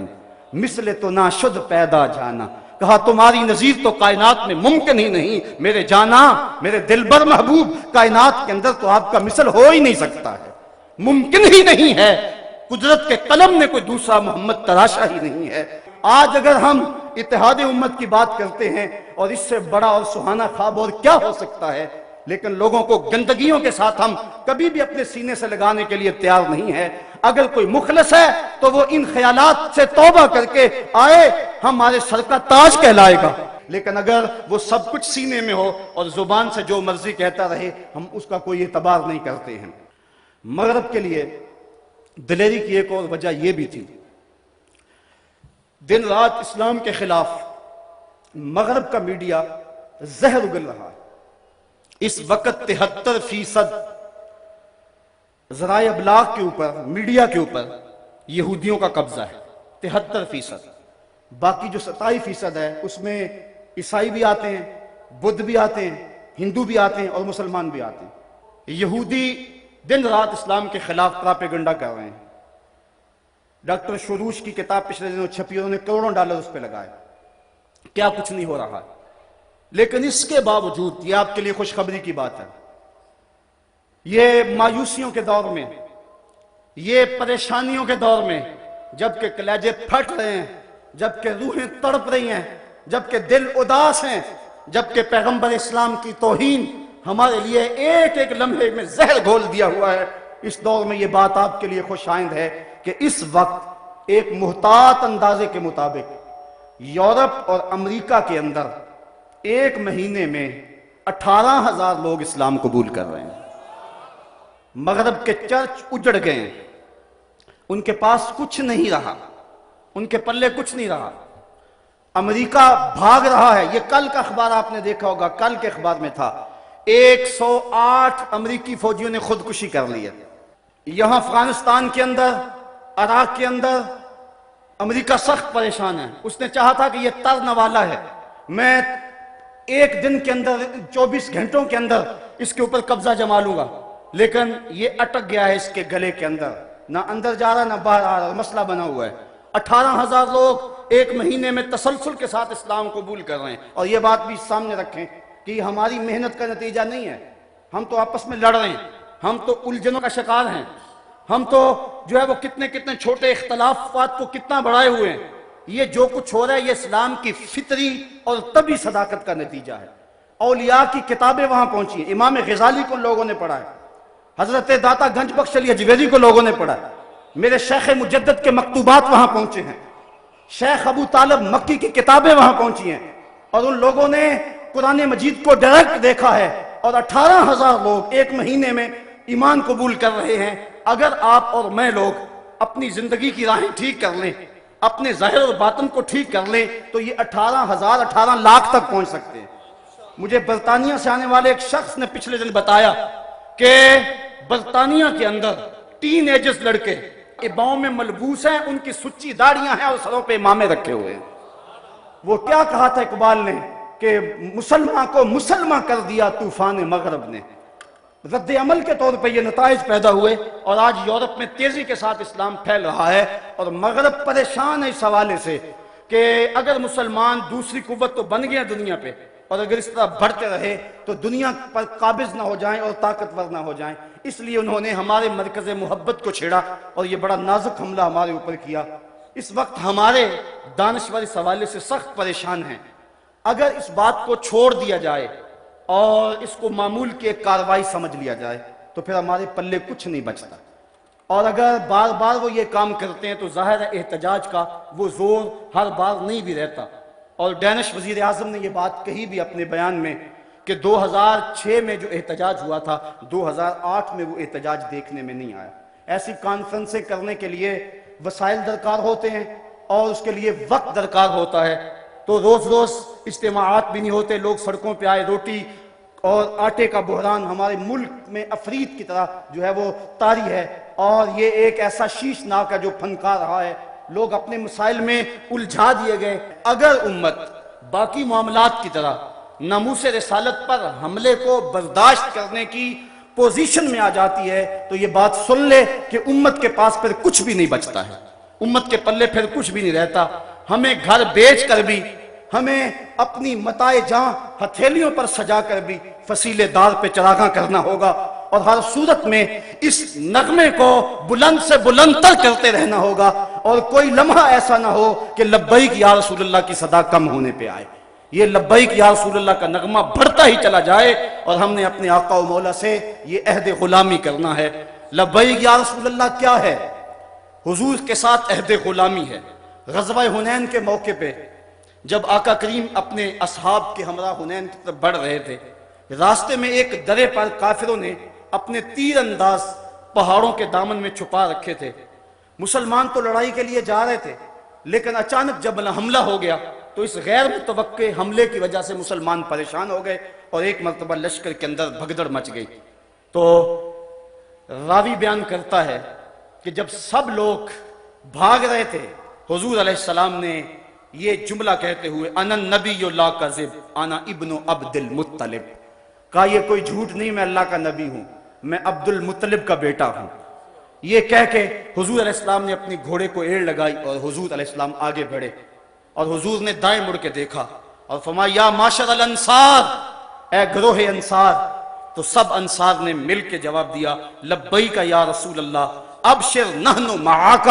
مثل تو نہ شد پیدا جانا، کہا تمہاری نظیر تو کائنات میں ممکن ہی نہیں میرے جانا، میرے دلبر محبوب، کائنات کے اندر تو آپ کا مثل ہو ہی نہیں سکتا ہے، ممکن ہی نہیں ہے۔ قدرت کے قلم نے کوئی دوسرا محمد تراشا ہی نہیں ہے۔ آج اگر ہم اتحاد امت کی بات کرتے ہیں اور اس سے بڑا اور سہانا خواب اور کیا ہو سکتا ہے، لیکن لوگوں کو گندگیوں کے ساتھ ہم کبھی بھی اپنے سینے سے لگانے کے لیے تیار نہیں ہے۔ اگر کوئی مخلص ہے تو وہ ان خیالات سے توبہ کر کے آئے، ہمارے سر کا تاج کہلائے گا۔ لیکن اگر وہ سب کچھ سینے میں ہو اور زبان سے جو مرضی کہتا رہے، ہم اس کا کوئی اعتبار نہیں کرتے ہیں۔ مغرب کے لیے دلیری کی ایک اور وجہ یہ بھی تھی، دن رات اسلام کے خلاف مغرب کا میڈیا زہر اگل رہا ہے۔ اس وقت 73% ذرائع ابلاغ کے اوپر، میڈیا کے اوپر یہودیوں کا قبضہ ہے، 73%۔ باقی جو 27% ہے اس میں عیسائی بھی آتے ہیں، بدھ بھی آتے ہیں، ہندو بھی آتے ہیں اور مسلمان بھی آتے ہیں۔ یہودی دن رات اسلام کے خلاف پراپیگنڈا کر رہے ہیں۔ ڈاکٹر شروش کی کتاب پچھلے دنوں چھپی، انہوں نے کروڑوں ڈالر اس پہ لگائے، کیا کچھ نہیں ہو رہا ہے۔ لیکن اس کے باوجود یہ آپ کے لیے خوشخبری کی بات ہے، یہ مایوسیوں کے دور میں، یہ پریشانیوں کے دور میں، جبکہ کلیجے پھٹ رہے ہیں، جبکہ روحیں تڑپ رہی ہیں، جبکہ دل اداس ہیں، جبکہ پیغمبر اسلام کی توہین ہمارے لیے ایک ایک لمحے میں زہر گھول دیا ہوا ہے، اس دور میں یہ بات آپ کے لیے خوش آئند ہے کہ اس وقت ایک محتاط اندازے کے مطابق یورپ اور امریکہ کے اندر ایک مہینے میں 18,000 لوگ اسلام قبول کر رہے ہیں۔ مغرب کے چرچ اجڑ گئے ہیں، ان کے پاس کچھ نہیں رہا، ان کے پلے کچھ نہیں رہا۔ امریکہ بھاگ رہا ہے، یہ کل کا اخبار آپ نے دیکھا ہوگا، کل کے اخبار میں تھا 108 امریکی فوجیوں نے خودکشی کر لی ہے۔ یہاں افغانستان کے اندر، عراق کے اندر امریکہ سخت پریشان ہے، اس نے چاہا تھا کہ یہ ترنے والا ہے، میں ایک دن کے اندر 24 گھنٹوں کے اندر اس کے اوپر قبضہ جما لوں گا، لیکن یہ اٹک گیا ہے اس کے گلے کے اندر، نہ اندر جا رہا نہ باہر آ رہا، مسئلہ بنا ہوا ہے۔ 18,000 لوگ ایک مہینے میں تسلسل کے ساتھ اسلام قبول کر رہے ہیں، اور یہ بات بھی سامنے رکھیں کہ یہ ہماری محنت کا نتیجہ نہیں ہے، ہم تو آپس میں لڑ رہے ہیں، ہم تو الجھنوں کا شکار ہیں، ہم تو جو ہے وہ کتنے چھوٹے اختلافات کو کتنا بڑھائے ہوئے ہیں۔ یہ جو کچھ ہو رہا ہے یہ اسلام کی فطری اور طبعی صداقت کا نتیجہ ہے۔ اولیاء کی کتابیں وہاں پہنچی ہیں، امام غزالی کو لوگوں نے پڑھا ہے، حضرت داتا گنج بخش علی اجویری کو لوگوں نے پڑھا ہے، میرے شیخ مجدد کے مکتوبات وہاں پہنچے ہیں، شیخ ابو طالب مکی کی کتابیں وہاں پہنچی ہیں، اور ان لوگوں نے قرآن مجید کو ڈائریکٹ دیکھا ہے، اور 18,000 لوگ ایک مہینے میں ایمان قبول کر رہے ہیں۔ اگر آپ اور میں لوگ اپنی زندگی کی راہیں ٹھیک کر لیں، اپنے ظاہر اور باطن کو ٹھیک کر لیں، تو یہ 18 لاکھ تک پہنچ سکتے ہیں۔ مجھے برطانیہ سے آنے والے ایک شخص نے پچھلے دن بتایا کہ برطانیہ کے اندر ٹین ایجز لڑکے اباؤں میں ملبوس ہیں، ان کی سچی داڑیاں ہیں اور سروں پہ امامے رکھے ہوئے ہیں۔ وہ کیا کہا تھا اقبال نے کہ مسلمان کو مسلمان کر دیا طوفان مغرب نے۔ رد عمل کے طور پہ یہ نتائج پیدا ہوئے، اور آج یورپ میں تیزی کے ساتھ اسلام پھیل رہا ہے، اور مغرب پریشان ہے اس حوالے سے کہ اگر مسلمان دوسری قوت تو بن گیا دنیا پہ، اور اگر اس طرح بڑھتے رہے تو دنیا پر قابض نہ ہو جائیں اور طاقتور نہ ہو جائیں. اس لیے انہوں نے ہمارے مرکز محبت کو چھیڑا اور یہ بڑا نازک حملہ ہمارے اوپر کیا. اس وقت ہمارے دانشور اس حوالے سے سخت پریشان ہیں. اگر اس بات کو چھوڑ دیا جائے اور اس کو معمول کی ایک کارروائی سمجھ لیا جائے تو پھر ہمارے پلے کچھ نہیں بچتا. اور اگر بار بار وہ یہ کام کرتے ہیں تو ظاہر ہے احتجاج کا وہ زور ہر بار نہیں بھی رہتا. اور ڈینش وزیر اعظم نے یہ بات کہی بھی اپنے بیان میں کہ 2006 میں جو احتجاج ہوا تھا 2008 میں وہ احتجاج دیکھنے میں نہیں آیا. ایسی کانفرنسیں کرنے کے لیے وسائل درکار ہوتے ہیں اور اس کے لیے وقت درکار ہوتا ہے. تو روز روز اجتماعات بھی نہیں ہوتے. لوگ سڑکوں پہ آئے. روٹی اور آٹے کا بحران ہمارے ملک میں افرید کی طرح جو ہے وہ طاری ہے اور یہ ایک ایسا شیشناک ہے جو پھنکا رہا ہے. لوگ اپنے مسائل میں الجھا دیے گئے. اگر امت باقی معاملات کی طرح ناموس رسالت پر حملے کو برداشت کرنے کی پوزیشن میں آ جاتی ہے تو یہ بات سن لے کہ امت کے پاس پھر کچھ بھی نہیں بچتا ہے. امت کے پلے پھر کچھ بھی نہیں رہتا. ہمیں گھر بیچ کر بھی, ہمیں اپنی متاع جاں ہتھیلیوں پر سجا کر بھی فصیلے دار پہ چراغاں کرنا ہوگا اور ہر صورت میں اس نغمے کو بلند سے بلند تر کرتے رہنا ہوگا اور کوئی لمحہ ایسا نہ ہو کہ لبیک یا رسول اللہ کی صدا کم ہونے پہ آئے. یہ لبیک یا رسول اللہ کا نغمہ بڑھتا ہی چلا جائے اور ہم نے اپنے آقا و مولا سے یہ عہد غلامی کرنا ہے. لبیک یا رسول اللہ کیا ہے؟ حضور کے ساتھ عہد غلامی ہے. غزوہ حنین کے موقع پہ جب آقا کریم اپنے اصحاب کے ہمراہ حنین کی طرف بڑھ رہے تھے, راستے میں ایک درے پر کافروں نے اپنے تیر انداز پہاڑوں کے دامن میں چھپا رکھے تھے. مسلمان تو لڑائی کے لیے جا رہے تھے لیکن اچانک جب حملہ ہو گیا تو اس غیر متوقع حملے کی وجہ سے مسلمان پریشان ہو گئے اور ایک مرتبہ لشکر کے اندر بھگدڑ مچ گئی. تو راوی بیان کرتا ہے کہ جب سب لوگ بھاگ رہے تھے حضور علیہ السلام نے یہ جملہ کہتے ہوئے انا النبی لا کذب انا ابن عبد المطلب کہا, یہ کوئی جھوٹ نہیں, میں اللہ کا نبی ہوں, میں عبد المطلب کا بیٹا ہوں. یہ کہہ کے حضور علیہ السلام نے اپنی گھوڑے کو ایڑ لگائی اور حضور علیہ السلام آگے بڑھے اور حضور نے دائیں مڑ کے دیکھا اور فرمایا یا معاشر الانصار, اے گروہ انصار. تو سب انصار نے مل کے جواب دیا لبیک یا رسول اللہ ابشر نحن معاک,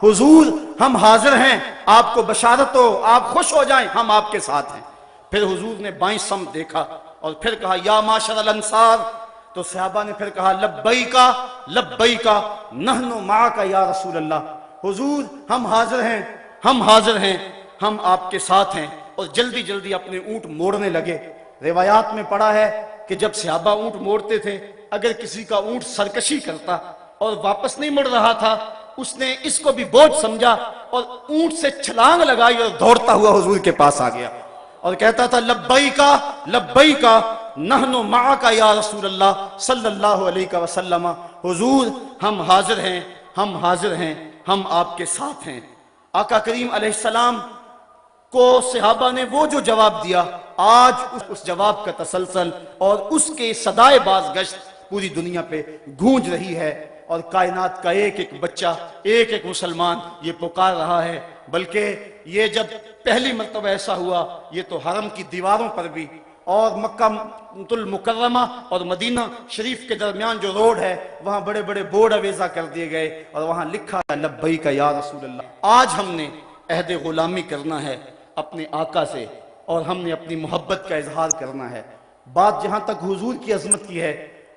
حضور ہم حاضر ہیں, آپ کو بشارت ہو, آپ خوش ہو جائیں, ہم آپ کے ساتھ ہیں. پھر حضور نے بائیں سمت دیکھا اور پھر کہا یا معاشر الانصار. تو صحابہ نے پھر کہا لبیک لبیک نحن معاک یا رسول اللہ, حضور ہم حاضر ہیں, ہم حاضر ہیں, ہم آپ کے ساتھ ہیں. اور جلدی جلدی اپنے اونٹ موڑنے لگے. روایات میں پڑھا ہے کہ جب صحابہ اونٹ موڑتے تھے اگر کسی کا اونٹ سرکشی کرتا اور واپس نہیں مڑ رہا تھا اس نے اس کو بھی بوجھ سمجھا اور اونٹ سے چھلانگ لگائی اور دوڑتا ہوا حضور کے پاس آ گیا اور کہتا تھا لبیک لبیک نحن معک یا رسول اللہ صلی اللہ علیہ وسلم, حضور ہم حاضر ہیں, ہم حاضر ہیں, ہم آپ کے ساتھ ہیں. آقا کریم علیہ السلام کو صحابہ نے وہ جو جواب دیا آج اس جواب کا تسلسل اور اس کے صدائے بازگشت پوری دنیا پہ گونج رہی ہے اور کائنات کا ایک ایک بچہ, ایک ایک مسلمان یہ پکار رہا ہے. بلکہ یہ جب پہلی مرتبہ ایسا ہوا یہ تو حرم کی دیواروں پر بھی اور مکہ المکرمہ اور مدینہ شریف کے درمیان جو روڈ ہے وہاں بڑے بڑے بورڈ اویزا کر دیے گئے اور وہاں لکھا ہے لبیک یا رسول اللہ. آج ہم نے عہد غلامی کرنا ہے اپنے آقا سے اور ہم نے اپنی محبت کا اظہار کرنا ہے. بات جہاں تک حضور کی عظمت کی ہے,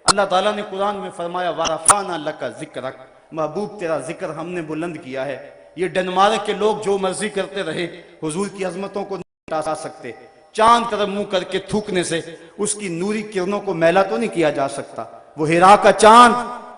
اللہ تعالیٰ نے قرآن میں فرمایا وَرَفَعْنَا لَكَ ذِكْرَكَ, محبوب تیرا ذکر ہم نے بلند کیا ہے. یہ ڈنمارک کے لوگ جو مرضی کرتے رہے حضور کی عظمتوں کو نہیں ہٹا سکتے. چاند طرف منہ کر کے تھوکنے سے اس کی نوری کرنوں کو میلا تو نہیں کیا جا سکتا. وہ ہیرا کا چاند,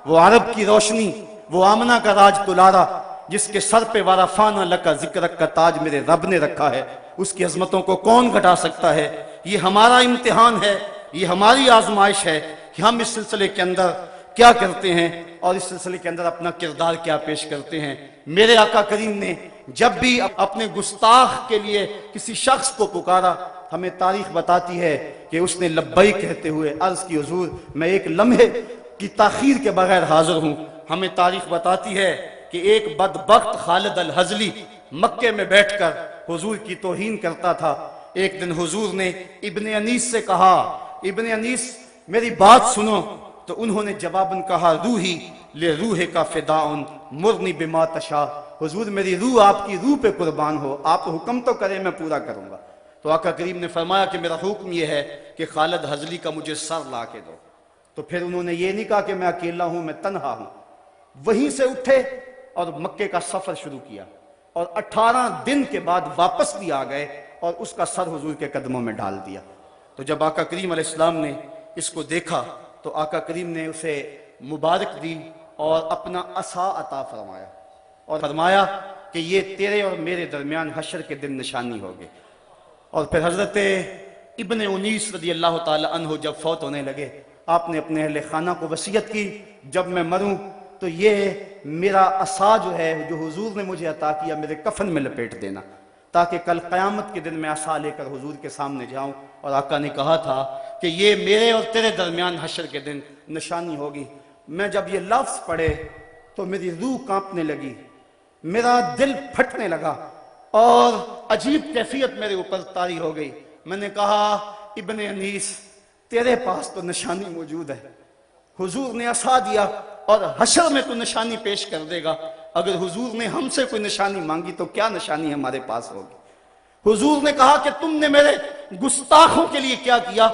وہ عرب کی روشنی, وہ آمنہ کا راج تلارا جس کے سر پہ وَرَفَعْنَا لَكَ ذِكْرَكَ کا تاج میرے رب نے رکھا ہے, اس کی عظمتوں کو کون گھٹا سکتا ہے. یہ ہمارا امتحان ہے, یہ ہماری آزمائش ہے کہ ہم اس سلسلے کے اندر کیا کرتے ہیں اور اس سلسلے کے اندر اپنا کردار کیا پیش کرتے ہیں. میرے آقا کریم نے جب بھی اپنے گستاخ کے لیے کسی شخص کو پکارا ہمیں تاریخ بتاتی ہے کہ اس نے لبیک کہتے ہوئے عرض کی حضور میں ایک لمحے کی تاخیر کے بغیر حاضر ہوں. ہمیں تاریخ بتاتی ہے کہ ایک بدبخت خالد الحزلی مکے میں بیٹھ کر حضور کی توہین کرتا تھا ایک دن حضور نے ابن انیس سے کہا ابن انیس میری بات سنو، تو انہوں نے جواباً کہا روحی لے روح کا فداؤن مرنی بما تشاء، حضور میری روح آپ کی روح پہ قربان ہو، آپ حکم تو کریں میں پورا کروں گا۔ تو آقا کریم نے فرمایا کہ میرا حکم یہ ہے کہ خالد حضلی کا مجھے سر لا کے دو۔ تو پھر انہوں نے یہ نہیں کہا کہ میں اکیلا ہوں، میں تنہا ہوں، وہیں سے اٹھے اور مکے کا سفر شروع کیا، اور 18 دن کے بعد واپس بھی آ گئے اور اس کا سر حضور کے قدموں میں ڈال دیا۔ تو جب آقا کریم علیہ السلام نے اس کو دیکھا تو آقا کریم نے اسے مبارک دی اور اپنا عصا عطا فرمایا اور فرمایا کہ یہ تیرے اور میرے درمیان حشر کے دن نشانی ہوگی۔ اور پھر حضرت ابن انیس رضی اللہ تعالی عنہ جب فوت ہونے لگے، آپ نے اپنے اہل خانہ کو وصیت کی جب میں مروں تو یہ میرا عصا جو ہے جو حضور نے مجھے عطا کیا میرے کفن میں لپیٹ دینا، تاکہ کل قیامت کے دن میں عصا لے کر حضور کے سامنے جاؤں۔ اور آقا نے کہا تھا کہ یہ میرے اور تیرے درمیان حشر کے دن نشانی ہوگی۔ میں جب یہ لفظ پڑھے تو میری روح کانپنے لگی، میرا دل پھٹنے لگا اور عجیب کیفیت میرے اوپر طاری ہو گئی۔ میں نے کہا ابن انیس تیرے پاس تو نشانی موجود ہے، حضور نے عصا دیا اور حشر میں تو نشانی پیش کر دے گا، اگر حضور نے ہم سے کوئی نشانی مانگی تو کیا نشانی ہمارے پاس ہوگی؟ حضور نے کہا کہ تم نے میرے گستاخوں کے لیے کیا کیا،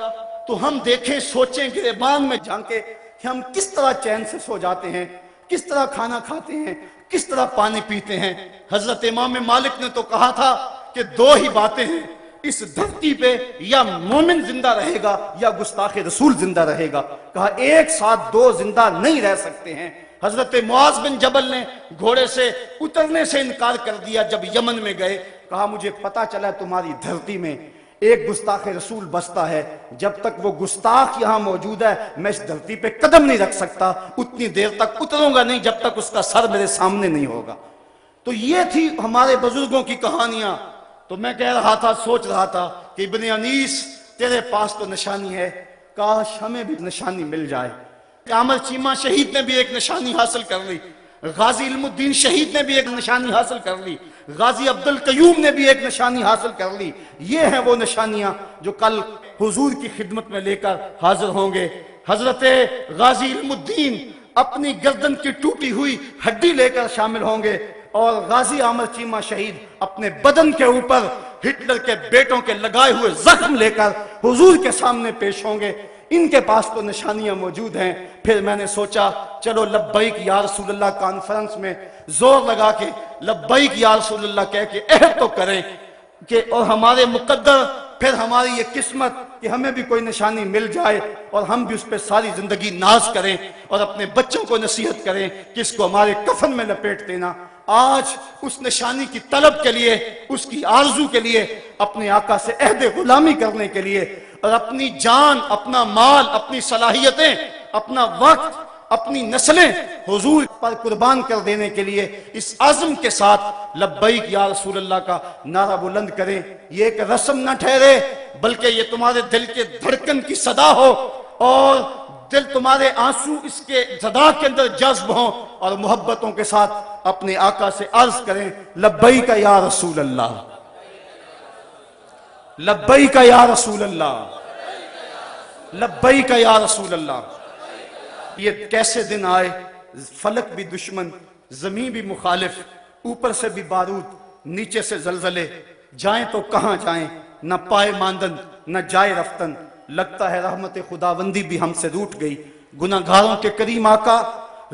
تو ہم دیکھیں سوچیں گریبان میں جھانکیں کہ ہم کس طرح چین سے سو جاتے ہیں، کس طرح کھانا کھاتے ہیں، کس طرح پانی پیتے ہیں۔ حضرت امام مالک نے تو کہا تھا کہ دو ہی باتیں ہیں اس دھرتی پہ، یا مومن زندہ رہے گا یا گستاخ رسول زندہ رہے گا۔ کہا ایک ساتھ دو زندہ نہیں رہ سکتے ہیں۔ حضرت معاذ بن جبل نے گھوڑے سے اترنے سے انکار کر دیا جب یمن میں گئے، کہا مجھے پتا چلا تمہاری دھرتی میں ایک گستاخ رسول بستا ہے، جب تک وہ گستاخ یہاں موجود ہے میں اس دھرتی پہ قدم نہیں رکھ سکتا، اتنی دیر تک اتروں گا نہیں جب تک اس کا سر میرے سامنے نہیں ہوگا۔ تو یہ تھی ہمارے بزرگوں کی کہانیاں۔ تو میں کہہ رہا تھا، سوچ رہا تھا کہ ابن انیس تیرے پاس تو نشانی ہے، کاش ہمیں بھی نشانی مل جائے۔ عامر چیمہ شہید نے بھی ایک نشانی حاصل کر لی، غازی علم الدین شہید نے بھی ایک نشانی حاصل کر لی، غازی عبد القیوم نے بھی ایک نشانی حاصل کر لی۔ یہ ہیں وہ نشانیاں جو کل حضور کی خدمت میں لے کر حاضر ہوں گے۔ حضرت غازی علم الدین اپنی گردن کی ٹوٹی ہوئی ہڈی لے کر شامل ہوں گے، اور غازی عامر چیمہ شہید اپنے بدن کے اوپر ہٹلر کے بیٹوں کے لگائے ہوئے زخم لے کر حضور کے سامنے پیش ہوں گے۔ ان کے پاس تو نشانیاں موجود ہیں۔ پھر میں نے سوچا چلو لبیک یا رسول اللہ کانفرنس میں زور لگا کے لبیک یا رسول اللہ کہہ کے عہد تو کریں کہ اور ہمارے مقدر پھر ہماری یہ قسمت کہ ہمیں بھی کوئی نشانی مل جائے اور ہم بھی اس پہ ساری زندگی ناز کریں اور اپنے بچوں کو نصیحت کریں کہ اس کو ہمارے کفن میں لپیٹ دینا۔ آج اس نشانی کی طلب کے لیے، اس کی آرزو کے لیے، اپنے آقا سے عہد غلامی کرنے کے لیے اور اپنی جان، اپنا مال، اپنی صلاحیتیں، اپنا وقت، اپنی نسلیں حضور پر قربان کر دینے کے لیے اس عزم کے ساتھ لبیک یا رسول اللہ کا نعرہ بلند کریں۔ یہ ایک رسم نہ ٹھہرے بلکہ یہ تمہارے دل کے دھڑکن کی صدا ہو اور دل تمہارے آنسو اس کے صدا کے اندر جذب ہوں اور محبتوں کے ساتھ اپنے آقا سے عرض کریں لبیک یا رسول اللہ، لبیک یا رسول اللہ، لبیک یا رسول اللہ۔ یہ کیسے دن آئے، فلک بھی دشمن، زمین بھی مخالف، اوپر سے بھی بارود، نیچے سے زلزلے، جائیں تو کہاں جائیں، نہ پائے ماندن نہ جائے رفتن۔ لگتا ہے رحمت خداوندی بھی ہم سے روٹ گئی۔ گناہگاروں کے کریم آقا،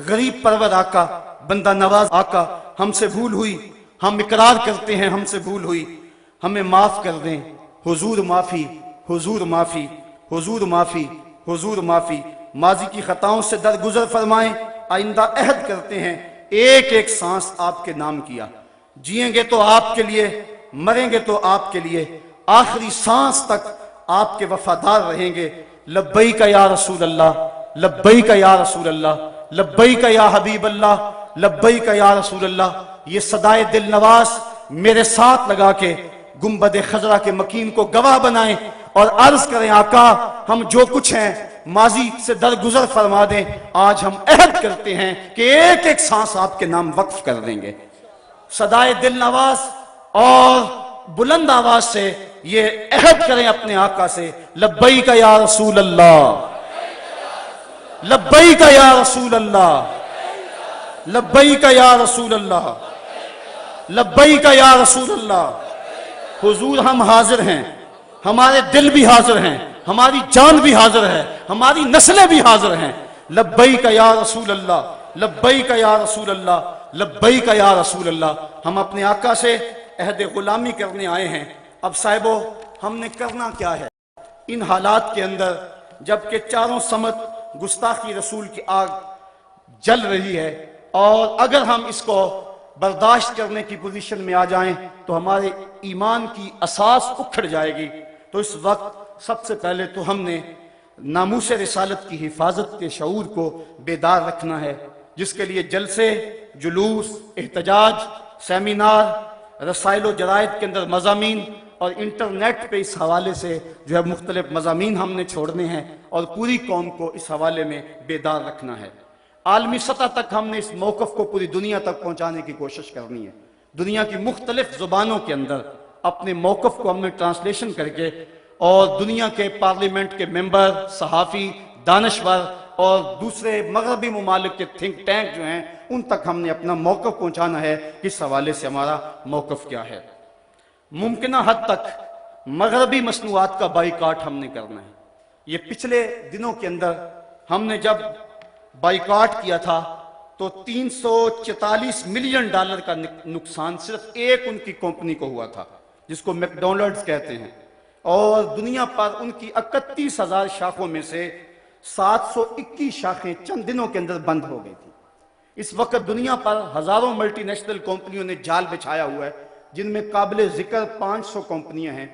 غریب پرور آقا، بندہ نواز آقا، ہم سے بھول ہوئی، ہم اقرار کرتے ہیں ہم سے بھول ہوئی، ہمیں معاف کر دیں۔ حضور معافی، حضور معافی، حضور معافی، حضور معافی۔ ماضی کی خطاؤں سے درگزر فرمائیں، آئندہ عہد کرتے ہیں ایک ایک سانس آپ کے نام کیا، جئیں گے تو آپ کے لیے، مریں گے تو آپ کے لیے، آخری سانس تک آپ کے وفادار رہیں گے۔ لبیک یا رسول اللہ، لبیک یا رسول اللہ، لبیک یا حبیب اللہ، لبیک یا رسول اللہ۔ یہ صدائے دل نواز میرے ساتھ لگا کے گنبد خضرا کے مکین کو گواہ بنائیں اور عرض کریں آقا ہم جو کچھ ہیں ماضی سے درگزر فرما دیں، آج ہم عہد کرتے ہیں کہ ایک ایک سانس آپ کے نام وقف کر دیں گے۔ صدائے دل نواز اور بلند آواز سے یہ عہد کریں اپنے آقا سے، لبیک یا رسول اللہ، لبیک یا رسول اللہ، لبیک یا رسول اللہ، لبیک یا رسول اللہ۔ حضور ہم حاضر ہیں، ہمارے دل بھی حاضر ہیں، ہماری جان بھی حاضر ہے، ہماری نسلیں بھی حاضر ہیں۔ لبیک یا رسول اللہ، لبیک یا رسول اللہ، لبیک یا رسول اللہ۔ ہم اپنے آقا سے عہد غلامی کرنے آئے ہیں۔ اب صاحبو، ہم نے کرنا کیا ہے ان حالات کے اندر جبکہ چاروں سمت گستاخی رسول کی آگ جل رہی ہے، اور اگر ہم اس کو برداشت کرنے کی پوزیشن میں آ جائیں تو ہمارے ایمان کی اساس اکھڑ جائے گی۔ تو اس وقت سب سے پہلے تو ہم نے ناموس رسالت کی حفاظت کے شعور کو بیدار رکھنا ہے، جس کے لیے جلسے، جلوس، احتجاج، سیمینار، رسائل و جرائد کے اندر مضامین اور انٹرنیٹ پہ اس حوالے سے جو ہے مختلف مضامین ہم نے چھوڑنے ہیں اور پوری قوم کو اس حوالے میں بیدار رکھنا ہے۔ عالمی سطح تک ہم نے اس موقف کو پوری دنیا تک پہنچانے کی کوشش کرنی ہے۔ دنیا کی مختلف زبانوں کے اندر اپنے موقف کو ہم نے ٹرانسلیشن کر کے، اور دنیا کے پارلیمنٹ کے ممبر، صحافی، دانشور اور دوسرے مغربی ممالک کے تھنک ٹینک جو ہیں ان تک ہم نے اپنا موقف پہنچانا ہے کہ اس حوالے سے ہمارا موقف کیا ہے۔ ممکنہ حد تک مغربی مصنوعات کا بائیکاٹ ہم نے کرنا ہے۔ یہ پچھلے دنوں کے اندر ہم نے جب بائیکاٹ کیا تھا تو $344 ملین کا نقصان صرف ایک ان کی کمپنی کو ہوا تھا، جس کو میک ڈونلڈز کہتے ہیں، اور دنیا پر ان کی 31,000 شاخوں میں سے 721 شاخیں چند دنوں کے اندر بند ہو گئی تھی۔ اس وقت دنیا پر ہزاروں ملٹی نیشنل کمپنیوں نے جال بچھایا ہوا ہے، جن میں قابل ذکر 500 کمپنیاں ہیں،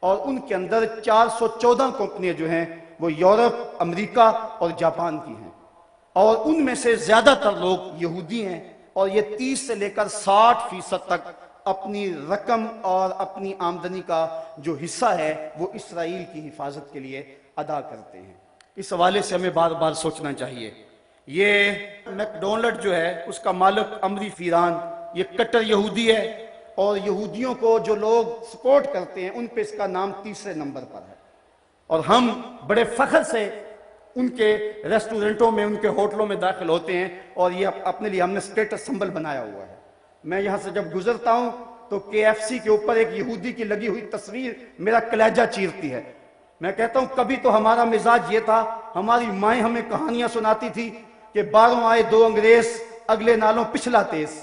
اور ان کے اندر 414 کمپنیاں جو ہیں وہ یورپ، امریکہ اور جاپان کی ہیں، اور ان میں سے زیادہ تر لوگ یہودی ہیں، اور یہ 30 سے لے کر 60% تک اپنی رقم اور اپنی آمدنی کا جو حصہ ہے وہ اسرائیل کی حفاظت کے لیے ادا کرتے ہیں۔ اس حوالے سے ہمیں بار بار سوچنا چاہیے۔ یہ میک ڈونلڈ جو ہے اس کا مالک امری فیران یہ کٹر یہودی ہے، اور یہودیوں کو جو لوگ سپورٹ کرتے ہیں ان پہ اس کا نام 3 نمبر پر ہے، اور ہم بڑے فخر سے ان کے ریسٹورنٹوں میں، ان کے ہوٹلوں میں داخل ہوتے ہیں، اور یہ اپنے لیے ہم نے اسٹیٹس سمبل بنایا ہوا ہے۔ میں یہاں سے جب گزرتا ہوں تو KFC کے اوپر ایک یہودی کی لگی ہوئی تصویر میرا کلیجہ چیرتی ہے۔ میں کہتا ہوں کبھی تو ہمارا مزاج یہ تھا، ہماری مائیں ہمیں کہانیاں سناتی تھی کہ 12 آئے 2 انگریز، اگلے نالوں پچھلا تیز۔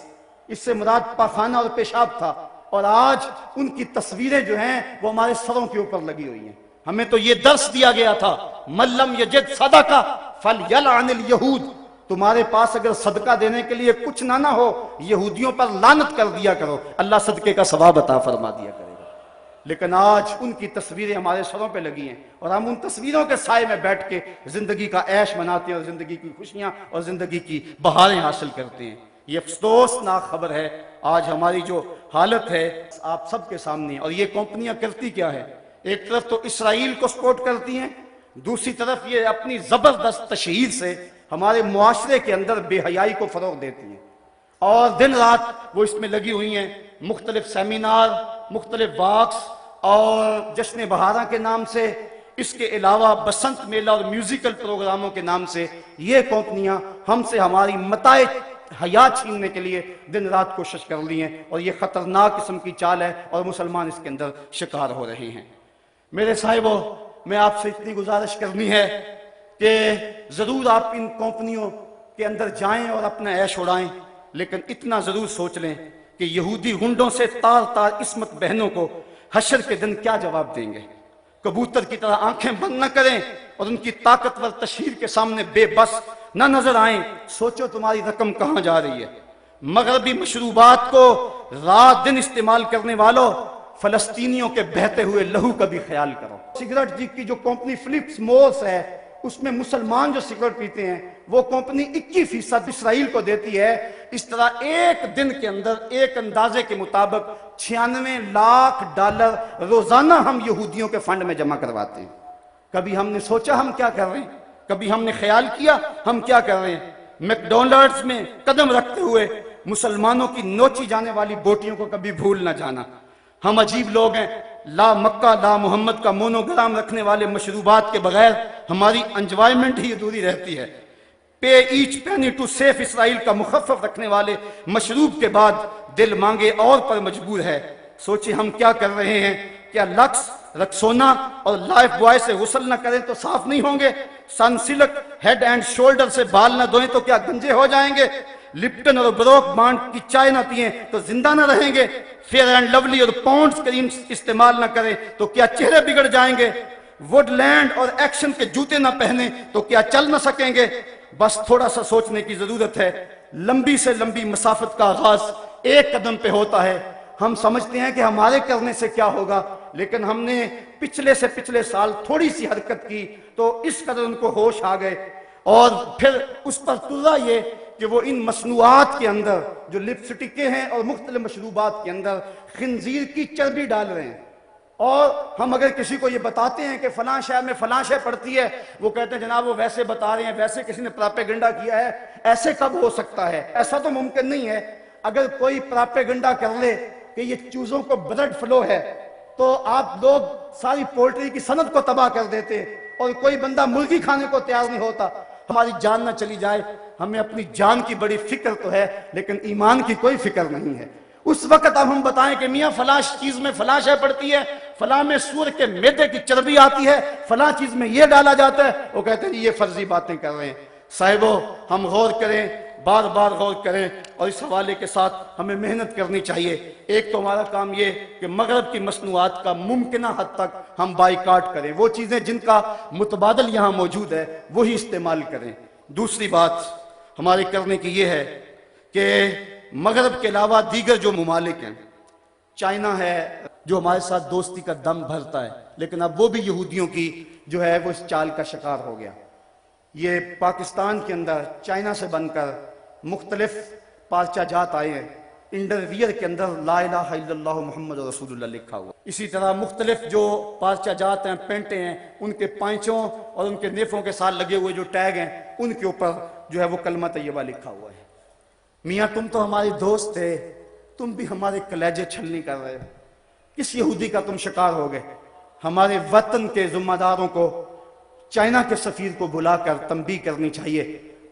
اس سے مراد پاخانہ اور پیشاب تھا، اور آج ان کی تصویریں جو ہیں وہ ہمارے سروں کے اوپر لگی ہوئی ہیں۔ ہمیں تو یہ درس دیا گیا تھا، من لم یجد صدقہ فلیلعن الیہود، تمہارے پاس اگر صدقہ دینے کے لیے کچھ نہ ہو، یہودیوں پر لعنت کر دیا کرو، اللہ صدقے کا ثواب عطا فرما دیا کرے گا۔ لیکن آج ان کی تصویریں ہمارے سروں پہ لگی ہیں، اور ہم ان تصویروں کے سائے میں بیٹھ کے زندگی کا عیش مناتے ہیں، اور زندگی کی خوشیاں اور زندگی کی بہاریں حاصل کرتے ہیں۔ یہ افسوسناک خبر ہے آج ہماری جو حالت ہے آپ سب کے سامنے، اور یہ کمپنیاں کرتی کیا ہے؟ ایک طرف تو اسرائیل کو سپورٹ کرتی ہیں، دوسری طرف یہ اپنی زبردست تشہیر سے ہمارے معاشرے کے اندر بے حیائی کو فروغ دیتی ہیں، اور دن رات وہ اس میں لگی ہوئی ہیں۔ مختلف سیمینار، مختلف واکس اور جشن بہارا کے نام سے، اس کے علاوہ بسنت میلہ اور میوزیکل پروگراموں کے نام سے یہ کمپنیاں ہم سے ہماری متاع حیات چھیننے کے لیے دن رات کوشش کر لی ہیں، اور یہ خطرناک قسم کی چال ہے، اور مسلمان اس کے اندر شکار ہو رہے ہیں۔ میرے صاحبوں، میں آپ سے اتنی گزارش کرنی ہے کہ ضرور آپ ان کمپنیوں کے اندر جائیں اور اپنا عیش اڑائیں، لیکن اتنا ضرور سوچ لیں کہ یہودی گنڈوں سے تار تار عصمت بہنوں کو حشر کے دن کیا جواب دیں گے۔ کبوتر کی طرح آنکھیں بند نہ کریں اور ان کی طاقتور تشہیر کے سامنے بے بس نہ نظر آئیں۔ سوچو تمہاری رقم کہاں جا رہی ہے۔ مغربی مشروبات کو رات دن استعمال کرنے والوں، فلسطینیوں کے بہتے ہوئے لہو کا بھی خیال کرو۔ سگریٹ کی جو کمپنی فلپس مورس ہے، اس میں مسلمان جو سگریٹ پیتے ہیں وہ کمپنی 21% اسرائیل کو دیتی ہے۔ اس طرح ایک دن کے اندر ایک اندازے کے مطابق $96 لاکھ روزانہ ہم یہودیوں کے فنڈ میں جمع کرواتے ہیں۔ کبھی ہم نے سوچا ہم کیا کر رہے ہیں؟ کبھی ہم نے خیال کیا ہم کیا کر رہے ہیں؟ میک ڈونلڈز میں قدم رکھتے ہوئے مسلمانوں کی نوچی جانے والی بوٹیوں کو کبھی بھول نہ جانا۔ ہم عجیب لوگ ہیں، لا مکہ لا محمد کا مونوگرام رکھنے والے مشروبات کے بغیر ہماری انجوائمنٹ ہی ادھوری رہتی ہے۔ پے ایچ پینی ٹو سیف اسرائیل کا مخفف رکھنے والے مشروب کے بعد دل مانگے اور پر مجبور ہے۔ سوچیں ہم کیا کر رہے ہیں؟ کیا لکس، رکسونا اور لائف بوائے سے غسل نہ کریں تو صاف نہیں ہوں گے؟ سن سلک ہیڈ اینڈ شولڈر سے بال نہ دھوئیں تو کیا گنجے ہو جائیں گے؟ لپٹن اور بروک بانڈ کی چائے نہ پئیں تو زندہ نہ رہیں گے؟ فیئر اینڈ لولی اور پونڈز کریم استعمال نہ کریں تو کیا چہرے بگڑ جائیں گے؟ ووڈ لینڈ اور ایکشن کے جوتے نہ پہنیں تو کیا چل نہ سکیں گے؟ بس تھوڑا سا سوچنے کی ضرورت ہے۔ لمبی سے لمبی مسافت کا آغاز ایک قدم پہ ہوتا ہے۔ ہم سمجھتے ہیں کہ ہمارے کرنے سے کیا ہوگا، لیکن ہم نے پچھلے سے پچھلے سال تھوڑی سی حرکت کی تو اس قدر ان کو ہوش آ گئے، اور پھر اس پر ترا یہ کہ وہ ان مصنوعات کے اندر جو لپسٹکیں ہیں اور مختلف مشروبات کے اندر خنزیر کی چربی ڈال رہے ہیں۔ اور ہم اگر کسی کو یہ بتاتے ہیں کہ فلاں شہر میں فلاں شے پڑتی ہے، وہ کہتے ہیں جناب وہ ویسے بتا رہے ہیں، ویسے کسی نے پراپیگنڈا کیا ہے، ایسے کب ہو سکتا ہے؟ ایسا تو ممکن نہیں ہے۔ اگر کوئی پراپیگنڈا کر لے کہ یہ چوزوں کو بلڈ فلو ہے تو آپ لوگ ساری پولٹری کی صنعت کو تباہ کر دیتے، اور کوئی بندہ مرغی کھانے کو تیار نہیں ہوتا۔ ہماری جان نہ چلی جائے، ہمیں اپنی جان کی بڑی فکر تو ہے لیکن ایمان کی کوئی فکر نہیں ہے۔ اس وقت اب ہم بتائیں کہ میاں فلاں چیز میں فلاں شے پڑتی ہے، فلاں میں سور کے میدے کی چربی آتی ہے، فلاں چیز میں یہ ڈالا جاتا ہے، وہ کہتے ہیں یہ فرضی باتیں کر رہے ہیں۔ صاحبو ہم غور کریں، بار بار غور کریں، اور اس حوالے کے ساتھ ہمیں محنت کرنی چاہیے۔ ایک تو ہمارا کام یہ کہ مغرب کی مصنوعات کا ممکنہ حد تک ہم بائیکاٹ کریں، وہ چیزیں جن کا متبادل یہاں موجود ہے وہی استعمال کریں۔ دوسری بات ہمارے کرنے کی یہ ہے کہ مغرب کے علاوہ دیگر جو ممالک ہیں، چائنا ہے جو ہمارے ساتھ دوستی کا دم بھرتا ہے، لیکن اب وہ بھی یہودیوں کی جو ہے وہ اس چال کا شکار ہو گیا۔ یہ پاکستان کے اندر چائنا سے بن کر مختلف پارچہ جات آئے ہیں، انڈرویئر کے اندر لا الہ الا اللہ محمد رسول اللہ لکھا ہوا۔ اسی طرح مختلف جو پارچہ جات ہیں، پینٹیں ہیں، ان کے پائنچوں اور ان کے نیفوں کے ساتھ لگے ہوئے جو ٹیگ ہیں ان کے اوپر جو ہے وہ کلمہ طیبہ لکھا ہوا ہے۔ میاں تم تو ہمارے دوست تھے، تم بھی ہمارے کلیجے چھلنی کر رہے ہو۔ کس یہودی کا تم شکار ہو گئے؟ ہمارے وطن کے ذمہ داروں کو، چائنا کے سفیر کو بلا کر تنبیہ کرنی چاہیے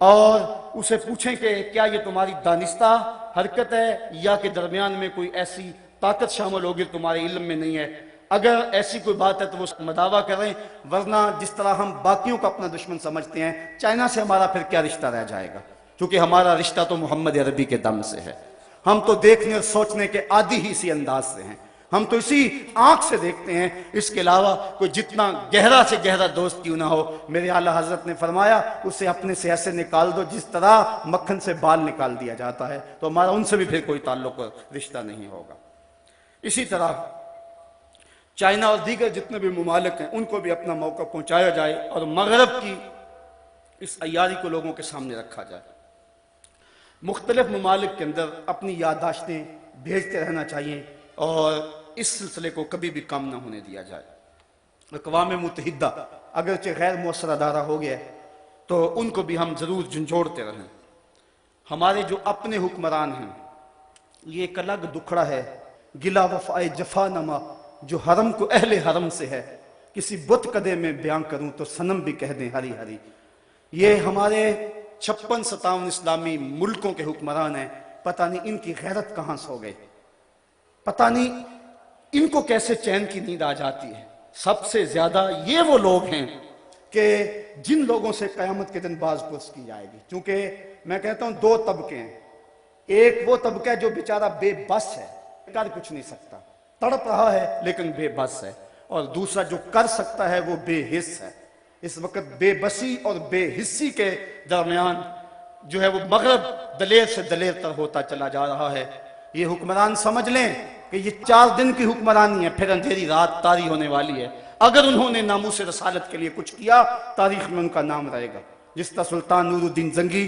اور اسے پوچھیں کہ کیا یہ تمہاری دانستہ حرکت ہے یا کہ درمیان میں کوئی ایسی طاقت شامل ہوگی تمہارے علم میں نہیں ہے۔ اگر ایسی کوئی بات ہے تو وہ مداوع کریں، ورنہ جس طرح ہم باقیوں کو اپنا دشمن سمجھتے ہیں، چائنا سے ہمارا پھر کیا رشتہ رہ جائے گا؟ کیونکہ ہمارا رشتہ تو محمد عربی کے دم سے ہے۔ ہم تو دیکھنے اور سوچنے کے عادی ہی اسی انداز سے ہیں، ہم تو اسی آنکھ سے دیکھتے ہیں، اس کے علاوہ کوئی جتنا گہرا سے گہرا دوست کیوں نہ ہو، میرے اعلیٰ حضرت نے فرمایا اسے اپنے سے ایسے نکال دو جس طرح مکھن سے بال نکال دیا جاتا ہے، تو ہمارا ان سے بھی پھر کوئی تعلق رشتہ نہیں ہوگا۔ اسی طرح چائنا اور دیگر جتنے بھی ممالک ہیں ان کو بھی اپنا موقع پہنچایا جائے اور مغرب کی اس عیاری کو لوگوں کے سامنے رکھا جائے۔ مختلف ممالک کے اندر اپنی یادداشتیں بھیجتے رہنا چاہیے اور اس سلسلے کو کبھی بھی کم نہ ہونے دیا جائے۔ اقوام متحدہ اگرچہ غیر مؤثر ادارہ ہو گیا ہے تو ان کو بھی ہم ضرور جھنجھوڑتے رہیں۔ ہمارے جو اپنے حکمران ہیں یہ ایک الگ دکھڑا ہے، گلا وفائے جفا نما جو حرم کو اہل حرم سے ہے، کسی بت کدے میں بیان کروں تو صنم بھی کہہ دیں ہری ہری۔ یہ ہمارے 56-57 اسلامی ملکوں کے حکمران ہیں، پتہ نہیں ان کی غیرت کہاں سو گئے، پتہ نہیں ان کو کیسے چین کی نیند آ جاتی ہے۔ سب سے زیادہ یہ وہ لوگ ہیں کہ جن لوگوں سے قیامت کے دن باز پرس کی جائے گی، کیونکہ میں کہتا ہوں دو طبقے ہیں، ایک وہ طبقہ جو بیچارہ بے بس ہے، کر کچھ نہیں سکتا، تڑپ رہا ہے لیکن بے بس ہے، اور دوسرا جو کر سکتا ہے وہ بے حس ہے۔ اس وقت بے بسی اور بے حسی کے درمیان جو ہے وہ مغرب دلیر سے دلیر تر ہوتا چلا جا رہا ہے۔ یہ حکمران سمجھ لیں کہ یہ 4 دن کی حکمرانی ہے، پھر اندھیری رات طاری ہونے والی ہے۔ اگر انہوں نے ناموس رسالت کے لیے کچھ کیا تاریخ میں ان کا نام رہے گا، جس طرح سلطان نور الدین زنگی،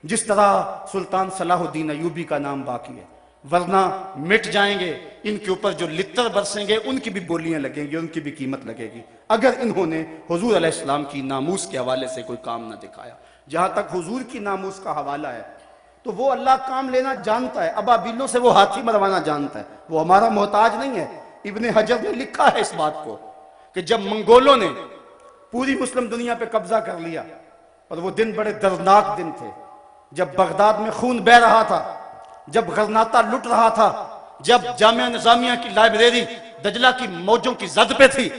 جس طرح سلطان صلاح الدین ایوبی کا نام باقی ہے، ورنہ مٹ جائیں گے۔ ان کے اوپر جو لتر برسیں گے ان کی بھی بولیاں لگیں گی، ان کی بھی قیمت لگے گی، اگر انہوں نے حضور علیہ السلام کی ناموس کے حوالے سے کوئی کام نہ دکھایا۔ جہاں تک حضور کی ناموس کا حوالہ ہے تو وہ اللہ کام لینا جانتا ہے، ابابیلوں سے وہ ہاتھی مروانا جانتا ہے، وہ ہمارا محتاج نہیں ہے۔ ابن حجر نے لکھا ہے اس بات کو کہ جب منگولوں نے پوری مسلم دنیا پہ قبضہ کر لیا، اور وہ دن بڑے دردناک دن تھے، جب بغداد میں خون بہ رہا تھا، جب غرناطہ لٹ رہا تھا، جب جامعہ نظامیہ کی لائبریری دجلہ کی موجوں کی زد پہ تھی،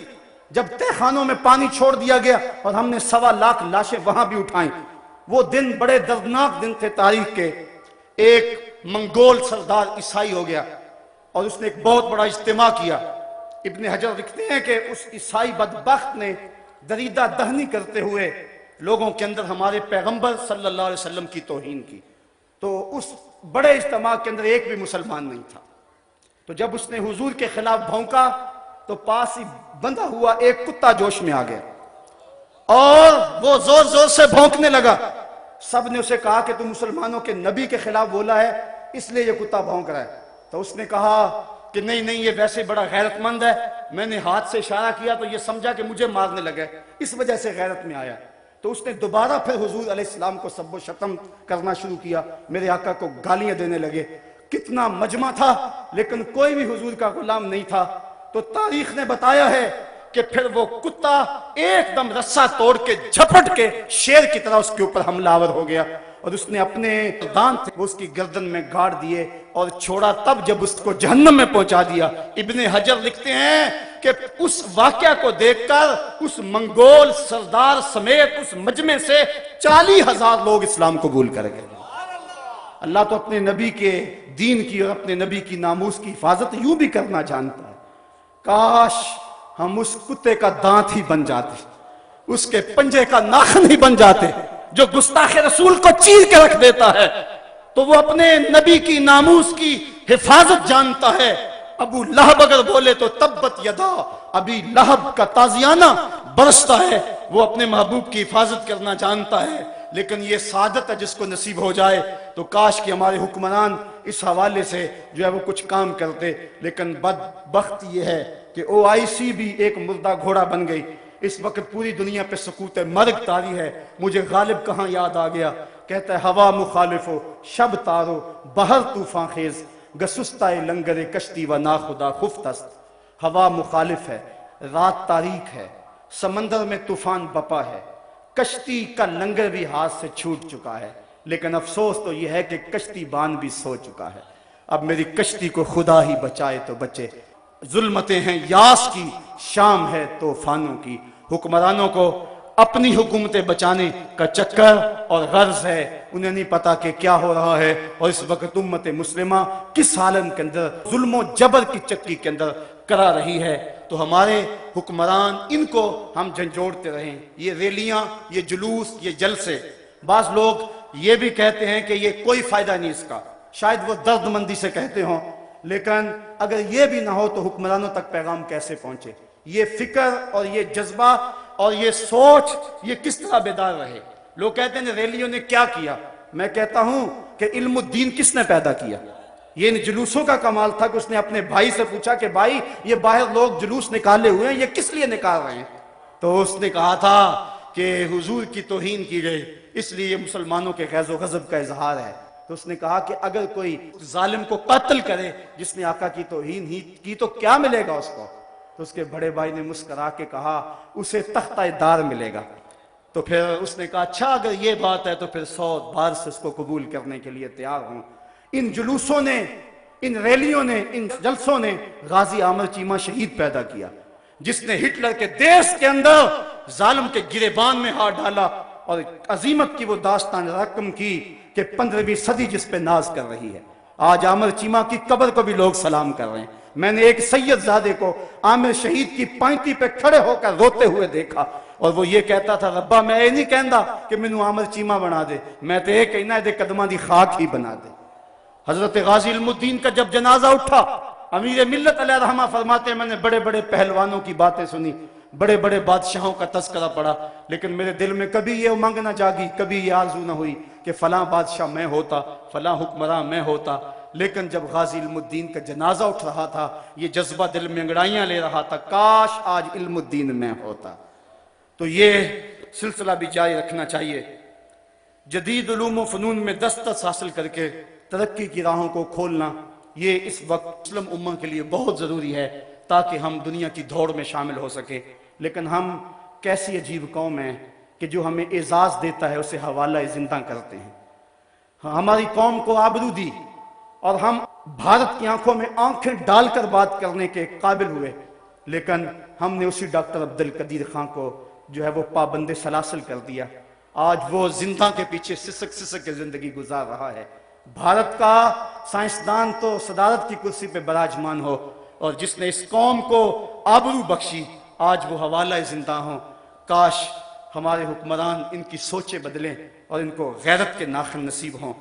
جب تہ خانوں میں پانی چھوڑ دیا گیا اور ہم نے 1.25 لاکھ لاشیں وہاں بھی اٹھائیں، وہ دن بڑے دردناک دن تھے تاریخ کے۔ ایک منگول سردار عیسائی ہو گیا اور اس نے ایک بہت بڑا اجتماع کیا۔ ابن حجر لکھتے ہیں کہ اس عیسائی بدبخت نے دریدہ دہنی کرتے ہوئے لوگوں کے اندر ہمارے پیغمبر صلی اللہ علیہ وسلم کی توہین کی۔ تو اس بڑے اجتماع کے اندر ایک بھی مسلمان نہیں تھا۔ تو جب اس نے حضور کے خلاف بھونکا تو پاس ہی بندھا ہوا ایک کتا جوش میں آ گیا اور وہ زور زور سے بھونکنے لگا۔ سب نے اسے کہا کہ تم مسلمانوں کے نبی کے خلاف بولا ہے، اس لیے یہ کتا بھونک رہا ہے۔ تو اس نے کہا کہ نہیں نہیں، یہ ویسے بڑا غیرت مند ہے، میں نے ہاتھ سے اشارہ کیا تو یہ سمجھا کہ مجھے مارنے لگا، اس وجہ سے غیرت میں آیا۔ تو اس نے دوبارہ پھر حضور علیہ السلام کو سب و شتم کرنا شروع کیا، میرے آقا کو گالیاں دینے لگے۔ کتنا مجمع تھا لیکن کوئی بھی حضور کا غلام نہیں تھا۔ تو تاریخ نے بتایا ہے کہ پھر وہ کتا ایک دم رسہ توڑ کے جھپٹ کے شیر کی طرح اس کے اوپر حملہ آور ہو گیا، اور اس نے اپنے دانت وہ اس کی گردن میں گاڑ دیے اور چھوڑا، تب جب اس کو جہنم میں پہنچا دیا۔ ابن حجر لکھتے ہیں کہ اس واقعہ کو دیکھ کر اس منگول سردار سمیت اس مجمع سے 40,000 لوگ اسلام قبول کر گئے۔ اللہ تو اپنے نبی کے دین کی اور اپنے نبی کی ناموس کی حفاظت یوں بھی کرنا جانتا ہے۔ کاش ہم اس کتے کا دانت ہی بن جاتے، اس کے پنجے کا ناخن ہی بن جاتے جو گستاخ رسول کو چیر کے رکھ دیتا ہے۔ تو وہ اپنے نبی کی ناموس کی حفاظت جانتا ہے۔ ابو لہب اگر بولے تو تبت یدا ابی لہب کا تازیانہ برستا ہے۔ وہ اپنے محبوب کی حفاظت کرنا جانتا ہے، لیکن یہ سعادت ہے جس کو نصیب ہو جائے۔ تو کاش کہ ہمارے حکمران اس حوالے سے جو ہے وہ کچھ کام کرتے، لیکن بدبخت یہ ہے کہ OIC بھی ایک مردہ گھوڑا بن گئی۔ اس وقت پوری دنیا پہ سکوت مرگ طاری ہے۔ مجھے غالب کہاں یاد آ گیا، کہتا ہے ہوا مخالف ہو شب تارو بہر طوفان خیز گسستہ لنگر کشتی و ناخدا خفتست۔ ہوا مخالف ہے، رات تاریک ہے، سمندر میں طوفان بپا ہے، کشتی کا لنگر بھی ہاتھ سے چھوٹ چکا ہے، لیکن افسوس تو یہ ہے کہ کشتی بان بھی سو چکا ہے۔ اب میری کشتی کو خدا ہی بچائے تو بچے۔ ظلمتیں ہیں یاس کی، شام ہے طوفانوں کی۔ حکمرانوں کو اپنی حکومتیں بچانے کا چکر اور غرض ہے، انہیں نہیں پتا کہ کیا ہو رہا ہے، اور اس وقت امت مسلمہ کس عالم کے اندر ظلم و جبر کی چکی کے اندر کرا رہی ہے۔ تو ہمارے حکمران ان کو ہم جھنجھوڑتے رہیں۔ یہ ریلیاں، یہ جلوس، یہ جلسے، بعض لوگ یہ بھی کہتے ہیں کہ یہ کوئی فائدہ نہیں اس کا، شاید وہ درد مندی سے کہتے ہوں، لیکن اگر یہ بھی نہ ہو تو حکمرانوں تک پیغام کیسے پہنچے؟ یہ فکر اور یہ جذبہ اور یہ سوچ یہ کس طرح بیدار رہے؟ لوگ کہتے ہیں ریلیوں نے کیا کیا؟ میں کہتا ہوں کہ علم الدین کس نے پیدا کیا؟ یہ ان جلوسوں کا کمال تھا کہ اس نے اپنے بھائی سے پوچھا کہ بھائی یہ باہر لوگ جلوس نکالے ہوئے ہیں، یہ کس لیے نکال رہے ہیں؟ تو اس نے کہا تھا کہ حضور کی توہین کی گئی، اس لیے یہ مسلمانوں کے غیظ و غضب کا اظہار ہے۔ تو اس نے کہا کہ اگر کوئی ظالم کو قتل کرے جس نے آقا کی توہین ہی کی تو کیا ملے گا اس کو؟ تو اس کے بڑے بھائی نے مسکرا کے کہا اسے تختہ دار ملے گا۔ تو پھر اس نے کہا اچھا اگر یہ بات ہے تو پھر 100 بار سے اس کو قبول کرنے کے لیے تیار ہوں۔ ان جلوسوں نے، ان ریلیوں نے، ان جلسوں نے غازی عامر چیمہ شہید پیدا کیا، جس نے ہٹلر کے دیش کے اندر ظالم کے گریبان میں ہاتھ ڈالا اور عظیمت کی وہ داستان رقم کی کہ 15ویں صدی جس پہ ناز کر رہی ہے۔ آج عامر چیمہ کی قبر کو بھی لوگ سلام کر رہے ہیں۔ میں نے ایک سید زادے کو عامر شہید کی پائنتی پہ کھڑے ہو کر روتے ہوئے دیکھا، اور وہ یہ کہتا تھا ربا میں یہ نہیں کہندا کہ مینوں عامر چیمہ بنا دے، میں تو یہ کہنا دے قدماں دی خاک ہی بنا دے۔ حضرت غازی علم الدین کا جب جنازہ اٹھا، امیر ملت علیہ رحمہ فرماتے ہیں میں نے بڑے بڑے پہلوانوں کی باتیں سنی، بڑے بڑے بادشاہوں کا تذکرہ پڑھا، لیکن میرے دل میں کبھی یہ امنگ نہ جاگی، کبھی یہ آرزو نہ ہوئی کہ فلاں بادشاہ میں ہوتا، فلاں حکمراں میں ہوتا۔ لیکن جب غازی علم الدین کا جنازہ اٹھ رہا تھا، یہ جذبہ دل میں انگڑائیاں لے رہا تھا، کاش آج علم الدین میں ہوتا۔ تو یہ سلسلہ بھی جاری رکھنا چاہیے، جدید علوم و فنون میں دسترس حاصل کر کے ترقی کی راہوں کو کھولنا، یہ اس وقت مسلم امہ کے لیے بہت ضروری ہے۔ تاکہ ہم دنیا کی دوڑ میں شامل ہو سکیں. لیکن ہم کیسی عجیب قوم ہیں کہ جو ہمیں اعزاز دیتا ہے اسے حوالہ زندہ کرتے ہیں. ہماری قوم کو آبرو دی اور ہم بھارت کی آنکھوں میں آنکھیں ڈال کر بات کرنے کے قابل ہوئے، لیکن ہم نے اسی ڈاکٹر عبدالقدیر خان کو جو ہے وہ پابند سلاسل کر دیا. آج وہ زندہ کے پیچھے سسک سسک کے زندگی گزار رہا ہے. بھارت کا سائنسدان تو صدارت کی کرسی پہ براجمان ہو، اور جس نے اس قوم کو آبرو بخشی آج وہ حوالہ زندہ ہوں. کاش ہمارے حکمران ان کی سوچیں بدلیں اور ان کو غیرت کے ناخن نصیب ہوں.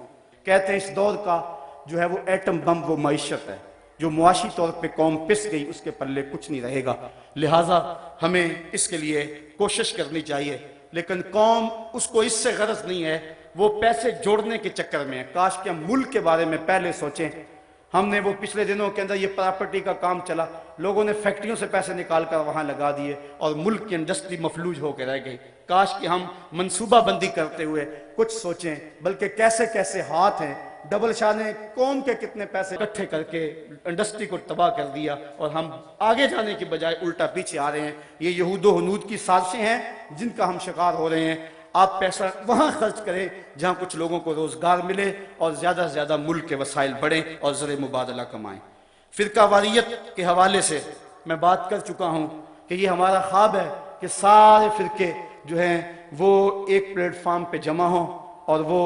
کہتے ہیں اس دور کا جو ہے وہ ایٹم بم وہ معیشت ہے، جو معاشی طور پہ قوم پس گئی اس کے پلے کچھ نہیں رہے گا. لہٰذا ہمیں اس کے لیے کوشش کرنی چاہیے. لیکن قوم اس کو اس سے غرض نہیں ہے، وہ پیسے جوڑنے کے چکر میں ہے. کاش کہ ہم ملک کے بارے میں پہلے سوچیں. ہم نے وہ پچھلے دنوں کے اندر یہ پراپرٹی کا کام چلا، لوگوں نے فیکٹریوں سے پیسے نکال کر وہاں لگا دیے اور ملک کی انڈسٹری مفلوج ہو کے رہ گئی. کاش کہ ہم منصوبہ بندی کرتے ہوئے کچھ سوچیں، بلکہ کیسے کیسے ہاتھ ہیں. ڈبل شاہ نے قوم کے کتنے پیسے اکٹھے کر کے انڈسٹری کو تباہ کر دیا، اور ہم آگے جانے کی بجائے الٹا پیچھے آ رہے ہیں. یہ یہود و ہنود کی سازشیں ہیں جن کا ہم شکار ہو رہے ہیں. آپ پیسہ وہاں خرچ کریں جہاں کچھ لوگوں کو روزگار ملے اور زیادہ سے زیادہ ملک کے وسائل بڑھیں اور زر مبادلہ کمائیں. فرقہ واریت کے حوالے سے میں بات کر چکا ہوں کہ یہ ہمارا خواب ہے کہ سارے فرقے جو ہیں وہ ایک پلیٹ فارم پہ جمع ہوں اور وہ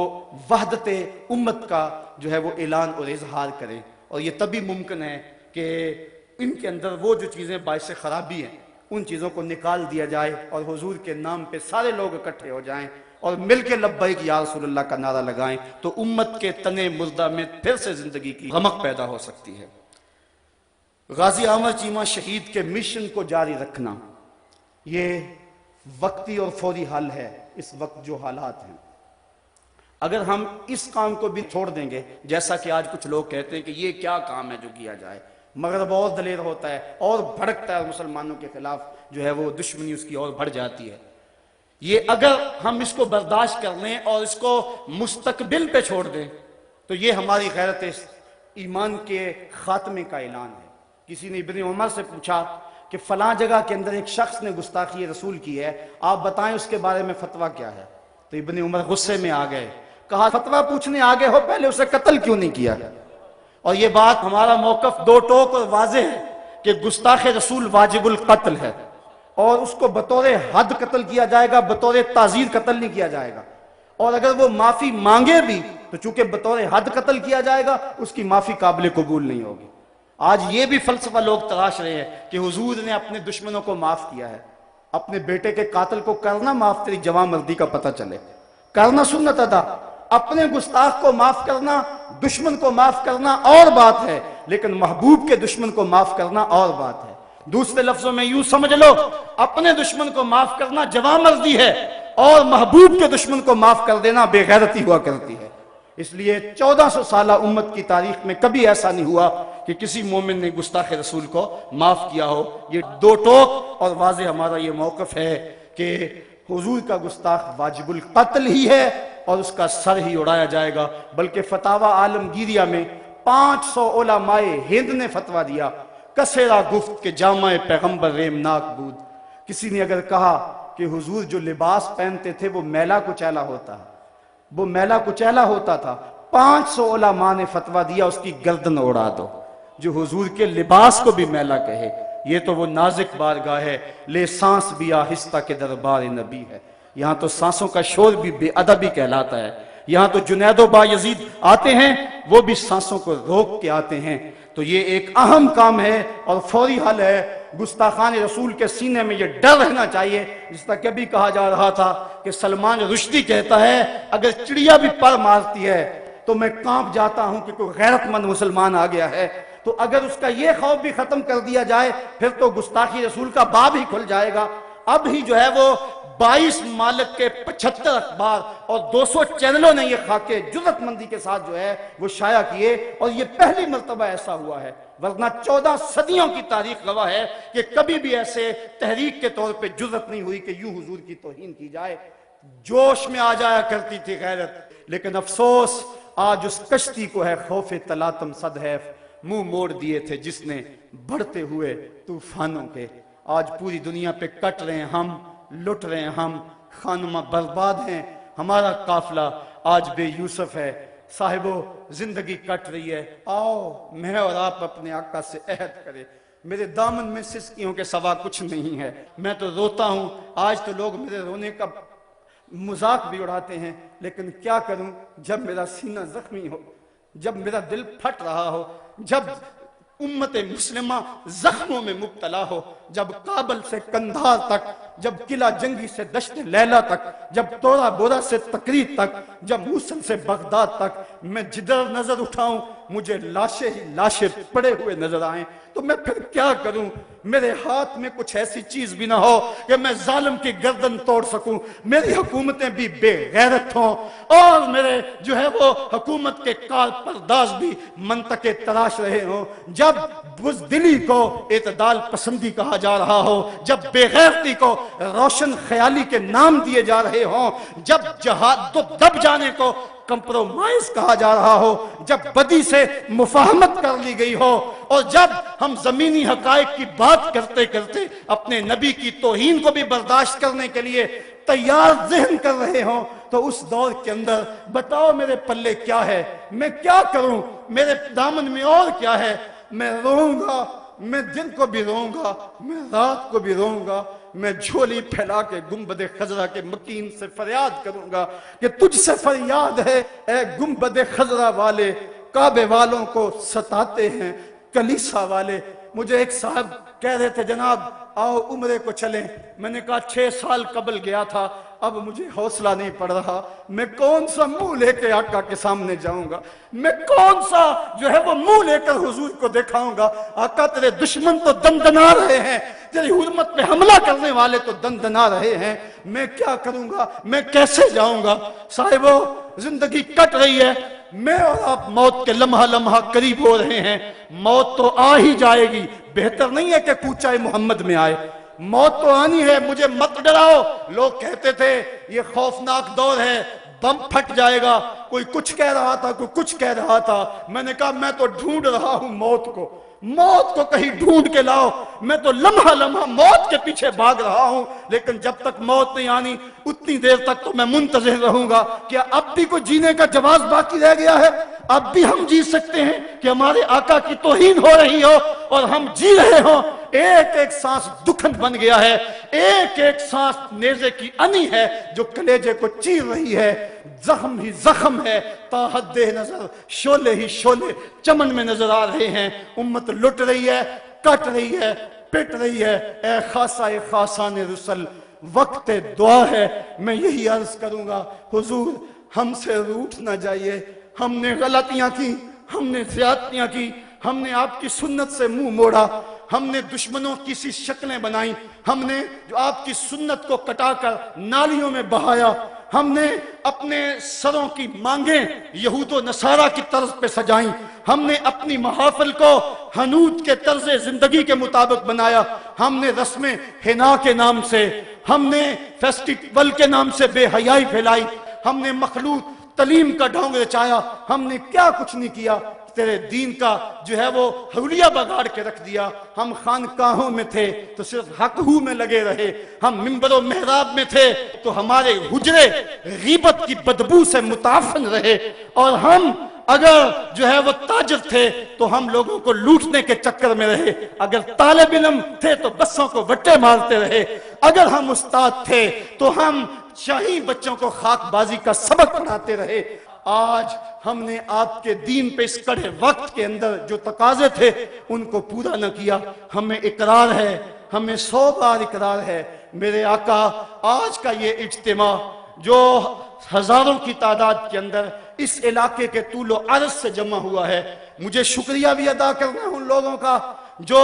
وحدت امت کا جو ہے وہ اعلان اور اظہار کریں. اور یہ تبھی ممکن ہے کہ ان کے اندر وہ جو چیزیں باعث خرابی ہیں ان چیزوں کو نکال دیا جائے اور حضور کے نام پہ سارے لوگ اکٹھے ہو جائیں اور مل کے لبیک یا رسول اللہ کا نعرہ لگائیں، تو امت کے تنے مردہ میں پھر سے زندگی کی رمق پیدا ہو سکتی ہے. غازی عامر چیمہ شہید کے مشن کو جاری رکھنا یہ وقتی اور فوری حل ہے. اس وقت جو حالات ہیں، اگر ہم اس کام کو بھی چھوڑ دیں گے، جیسا کہ آج کچھ لوگ کہتے ہیں کہ یہ کیا کام ہے جو کیا جائے، مغرب اور دلیر ہوتا ہے اور بھڑکتا ہے، مسلمانوں کے خلاف جو ہے وہ دشمنی اس کی اور بڑھ جاتی ہے. یہ اگر ہم اس کو برداشت کر لیں اور اس کو مستقبل پہ چھوڑ دیں تو یہ ہماری غیرت ایمان کے خاتمے کا اعلان ہے. کسی نے ابن عمر سے پوچھا کہ فلاں جگہ کے اندر ایک شخص نے گستاخی رسول کی ہے، آپ بتائیں اس کے بارے میں فتویٰ کیا ہے. تو ابن عمر غصے میں آ گئے، کہا فتویٰ پوچھنے آگے ہو پہلے اسے قتل کیوں نہیں کیا. اور یہ بات ہمارا موقف دو ٹوک اور واضح ہے کہ گستاخ رسول واجب القتل ہے، اور اس کو بطور حد قتل کیا جائے گا، بطور تعزیر قتل نہیں کیا جائے گا. اور اگر وہ معافی مانگے بھی تو چونکہ بطور حد قتل کیا جائے گا اس کی معافی قابل قبول نہیں ہوگی. آج یہ بھی فلسفہ لوگ تراش رہے ہیں کہ حضور نے اپنے دشمنوں کو معاف کیا ہے. اپنے بیٹے کے قاتل کو کرنا معاف تیری جوان مردی کا پتہ چلے، کرنا سنت ادا. اپنے گستاخ کو معاف کرنا، دشمن کو معاف کرنا اور بات ہے، لیکن محبوب کے دشمن کو معاف کرنا اور بات ہے. دوسرے لفظوں میں یوں سمجھ لو، اپنے دشمن کو معاف کرنا جوان مردی ہے اور محبوب کے دشمن کو معاف کر دینا بے غیرتی ہوا کرتی ہے. اس لیے 1400 سالہ امت کی تاریخ میں کبھی ایسا نہیں ہوا کہ کسی مومن نے گستاخ رسول کو معاف کیا ہو. یہ دو ٹوک اور واضح ہمارا یہ موقف ہے کہ حضور کا گستاخ واجب القتل ہی ہے اور اس کا سر ہی اڑایا جائے گا. بلکہ فتاوی عالمگیریہ میں 500 علماء ہند نے فتویٰ دیا، کسیرا گفت کہ جامع پیغمبر ریمناک بود. کسی نے اگر کہا کہ حضور جو لباس پہنتے تھے وہ میلا کچیلا ہوتا، وہ میلا کچیلا ہوتا تھا، 500 علماء نے فتویٰ دیا اس کی گردن اڑا دو. جو حضور کے لباس کو بھی میلا کہے، یہ تو وہ نازک بارگاہ ہے، لے سانس بھی آہستہ کے دربار نبی ہے. یہاں تو سانسوں کا شور بھی بے ادبی کہلاتا ہے. یہاں تو جنید و بایزید آتے ہیں، وہ بھی سانسوں کو روک کے آتے ہیں. تو یہ ایک اہم کام ہے اور فوری حل ہے. گستاخان رسول کے سینے میں یہ ڈر رہنا چاہیے. جس طرح کبھی کہا جا رہا تھا کہ سلمان رشدی کہتا ہے اگر چڑیا بھی پر مارتی ہے تو میں کانپ جاتا ہوں کہ کوئی غیرت مند مسلمان آ گیا ہے. تو اگر اس کا یہ خوف بھی ختم کر دیا جائے پھر تو گستاخی رسول کا باب ہی کھل جائے گا. اب ہی جو ہے وہ 22 مالک کے 75 اخبار اور 200 چینلوں نے یہ خاکے جرأت مندی کے ساتھ جو ہے وہ شائع کیے، اور یہ پہلی مرتبہ ایسا ہوا ہے. ورنہ 14 صدیوں کی تاریخ گواہ ہے کہ کبھی بھی ایسے تحریک کے طور پہ جرأت نہیں ہوئی کہ یوں حضور کی توہین کی جائے. جوش میں آ جایا کرتی تھی غیرت، لیکن افسوس آج اس کشتی کو ہے خوف تلاتم صد حیف. منہ موڑ دیے تھے جس نے بڑھتے ہوئے طوفانوں کے۔ آج پوری دنیا پہ کٹ رہے ہیں ہم، لٹ رہے ہیں ہم، خانمہ برباد ہیں ہمارا قافلہ آج بے یوسف ہے۔ صاحبو زندگی کٹ رہی ہے، آؤ میں اور آپ اپنے آقا سے عہد کریں۔ میرے دامن میں سسکیوں کے سوا کچھ نہیں ہے، میں تو روتا ہوں۔ آج تو لوگ میرے رونے کا مذاق بھی اڑاتے ہیں، لیکن کیا کروں؟ جب میرا سینہ زخمی ہو، جب میرا دل پھٹ رہا ہو، جب امت مسلمہ زخموں میں مبتلا ہو، جب کابل سے کندھار تک، جب قلعہ جنگی سے دشت لیلا تک، جب تورا بورا سے تقریر تک، جب موصل سے بغداد تک، میں جدھر نظر اٹھاؤں مجھے لاشیں ہی لاشیں پڑے ہوئے نظر آئیں، تو میں پھر کیا کروں؟ میرے ہاتھ میں کچھ ایسی چیز بھی نہ ہو کہ میں ظالم کی گردن توڑ سکوں، میری حکومتیں بھی بے غیرت ہوں، اور میرے جو ہے وہ حکومت کے کار پرداز بھی منطقے تراش رہے ہوں۔ جب بزدلی کو اعتدال پسندی کہا جا رہا ہو، جب بے غیرتی کو روشن خیالی کے نام دیے جا رہے ہوں، جب جہاد دب جانے کو کمپرومائز کہا جا رہا ہو، جب بدی سے مفاہمت کر لی گئی ہو، اور جب ہم زمینی حقائق کی بات کرتے کرتے اپنے نبی کی توہین کو بھی برداشت کرنے کے لیے تیار ذہن کر رہے ہوں، تو اس دور کے اندر بتاؤ میرے پلے کیا ہے؟ میں کیا کروں؟ میرے دامن میں اور کیا ہے؟ میں روؤں گا، میں دن کو بھی روؤں گا، میں رات کو بھی روؤں گا، میں جھولی پھیلا کے گنبد خضرا کے مکین سے فریاد کروں گا کہ تجھ سے فریاد ہے اے گنبد خضرا والے، کعبے والوں کو ستاتے ہیں کلیسا والے۔ مجھے ایک صاحب کہہ رہے تھے جناب آؤ عمرے کو چلیں، میں نے کہا 6 سال قبل گیا تھا، اب مجھے حوصلہ نہیں پڑ رہا، میں کون سا منہ لے کے آقا کے سامنے جاؤں گا؟ میں کون سا جو ہے وہ منہ لے کر حضور کو دکھاؤں گا؟ آقا تیرے دشمن تو دندنا رہے ہیں، تیری حرمت پہ حملہ کرنے والے تو دندنا رہے ہیں، میں کیا کروں گا؟ میں کیسے جاؤں گا؟ صاحبو زندگی کٹ رہی ہے، میں اور آپ موت کے لمحہ لمحہ قریب ہو رہے ہیں، موت تو آ ہی جائے گی، بہتر نہیں ہے کہ کوچہ محمد میں آئے، موت تو آنی ہے، مجھے مت ڈراؤ۔ لوگ کہتے تھے یہ خوفناک دور ہے، بم پھٹ جائے گا، کوئی کچھ کہہ رہا تھا، کوئی کچھ کہہ رہا تھا، میں نے کہا میں تو ڈھونڈ رہا ہوں موت کو کہیں ڈھونڈ کے لاؤ، میں تو لمحہ لمحہ موت کے پیچھے بھاگ رہا ہوں، لیکن جب تک موت نہیں آنی اتنی دیر تک تو میں منتظر رہوں گا۔ کیا اب بھی کوئی جینے کا جواز باقی رہ گیا ہے؟ اب بھی ہم جی سکتے ہیں کہ ہمارے آقا کی توہین ہو رہی ہو اور ہم جی رہے ہوں؟ ایک ایک سانس دکھن بن گیا ہے، ایک ایک سانس نیزے کی انی ہے جو کلیجے کو چیر رہی ہے، زخم ہی زخم ہے، تا حد نظر شعلے ہی شعلے چمن میں نظر آ رہے ہیں، امت لٹ رہی ہے، کٹ رہی ہے، پٹ رہی ہے۔ اے خاصہ خاصان رسل وقت دعا ہے، میں یہی عرض کروں گا حضور ہم سے روٹھ نہ جائیے، ہم نے غلطیاں کی، ہم نے زیادتیاں کی، ہم نے آپ کی سنت سے منہ موڑا، ہم نے دشمنوں کی سی شکلیں بنائیں، ہم نے جو آپ کی سنت کو کٹا کر نالیوں میں بہایا، ہم نے اپنے سروں کی مانگیں یہود و نصارہ کی طرز پہ سجائیں، ہم نے اپنی محافل کو حنوت کے طرز زندگی کے مطابق بنایا، ہم نے رسمیں حنا کے نام سے، ہم نے فیسٹیول کے نام سے بے حیائی پھیلائی، ہم نے مخلوط تعلیم کا ڈھونگ رچایا، ہم نے کیا کچھ نہیں کیا، تیرے دین کا جو ہے وہ حولیہ بگاڑ کے رکھ دیا۔ ہم خانقاہوں میں تھے تو صرف حق ہو میں لگے رہے، ہم منبر و محراب میں تھے تو ہمارے حجرے غیبت کی بدبو سے متعفن رہے، اور ہم اگر جو ہے وہ تاجر تھے تو ہم لوگوں کو لوٹنے کے چکر میں رہے، اگر طالب علم تھے تو بسوں کو وٹے مارتے رہے، اگر ہم استاد تھے تو ہم شاہی بچوں کو خاک بازی کا سبق پڑھاتے رہے۔ آج ہم نے آپ کے دین پہ اس کڑے وقت کے اندر جو تقاضے تھے ان کو پورا نہ کیا، ہمیں اقرار ہے، ہمیں 100 بار اقرار ہے۔ میرے آقا آج کا یہ اجتماع جو ہزاروں کی تعداد کے اندر اس علاقے کے طول و عرض سے جمع ہوا ہے، مجھے شکریہ بھی ادا کرنا ہے ان لوگوں کا جو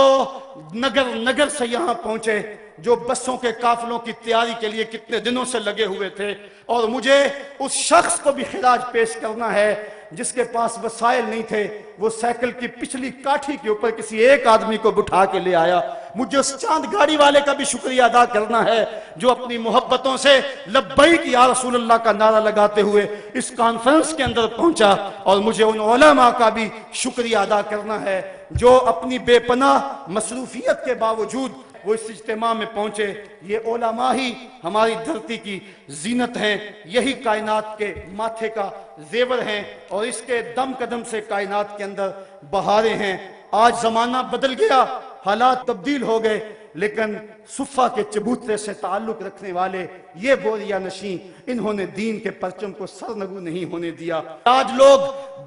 نگر نگر سے یہاں پہنچے، جو بسوں کے قافلوں کی تیاری کے لیے کتنے دنوں سے لگے ہوئے تھے، اور مجھے اس شخص کو بھی خراج پیش کرنا ہے جس کے پاس وسائل نہیں تھے وہ سائیکل کی پچھلی کاٹھی کے اوپر کسی ایک آدمی کو بٹھا کے لے آیا. مجھے اس چاند گاڑی والے کا بھی شکریہ ادا کرنا ہے جو اپنی محبتوں سے لبیک یا رسول اللہ کا نعرہ لگاتے ہوئے اس کانفرنس کے اندر پہنچا. اور مجھے ان علماء کا بھی شکریہ ادا کرنا ہے جو اپنی بے پناہ مصروفیت کے باوجود وہ اس اجتماع میں پہنچے. یہ علماء ہی ہماری دھرتی کی زینت ہیں, یہی کائنات کے ماتھے کا زیور ہیں اور اس کے دم قدم سے کائنات کے اندر بہاریں ہیں. آج زمانہ بدل گیا, حالات تبدیل ہو گئے, لیکن صفہ کے چبوترے سے تعلق رکھنے والے یہ بوریا نشین انہوں نے دین کے پرچم کو سرنگو نہیں ہونے دیا. آج لوگ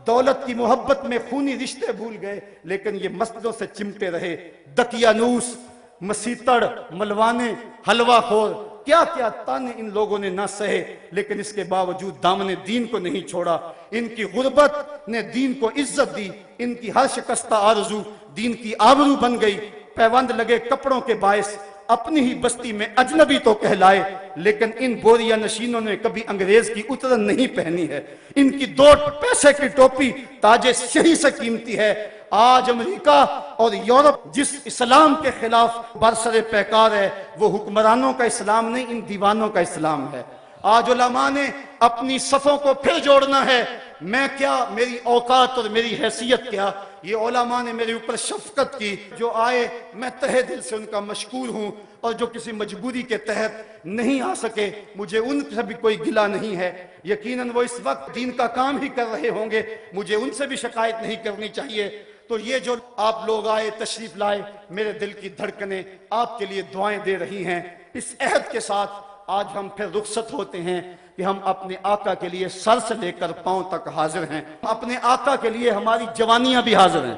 دولت کی محبت میں خونی رشتے بھول گئے لیکن یہ مسجدوں سے چمٹے رہے. دقیانوس, مسیتڑ, ملوانے, حلوہ خور, کیا کیا تانے ان لوگوں نے نہ سہے لیکن اس کے باوجود دامن دین کو نہیں چھوڑا. ان کی غربت نے دین کو عزت دی, ان کی ہر شکستہ آرزو دین کی آبرو بن گئی. پیوند لگے کپڑوں کے باعث اپنی ہی بستی میں اجنبی تو کہلائے لیکن ان بوریا نشینوں نے کبھی انگریز کی اترن نہیں پہنی ہے. ان کی 2 پیسے کی ٹوپی تاج شہی سے قیمتی ہے. آج امریکہ اور یورپ جس اسلام کے خلاف برسر پیکار ہے وہ حکمرانوں کا اسلام نہیں, ان دیوانوں کا اسلام ہے. آج علماء نے اپنی صفوں کو پھر جوڑنا ہے. میں کیا, میری اوقات اور میری حیثیت کیا, یہ علماء نے میرے اوپر شفقت کی. جو آئے میں تہہ دل سے ان کا مشکور ہوں اور جو کسی مجبوری کے تحت نہیں آ سکے مجھے ان سے بھی کوئی گلہ نہیں ہے. یقیناً وہ اس وقت دین کا کام ہی کر رہے ہوں گے, مجھے ان سے بھی شکایت نہیں کرنی چاہیے. تو یہ جو آپ لوگ آئے, تشریف لائے, میرے دل کی دھڑکنیں آپ کے لیے دعائیں دے رہی ہیں. اس عہد کے ساتھ آج ہم پھر رخصت ہوتے ہیں کہ ہم اپنے آقا کے لیے سر سے لے کر پاؤں تک حاضر ہیں. اپنے آقا کے لیے ہماری جوانیاں بھی حاضر ہیں,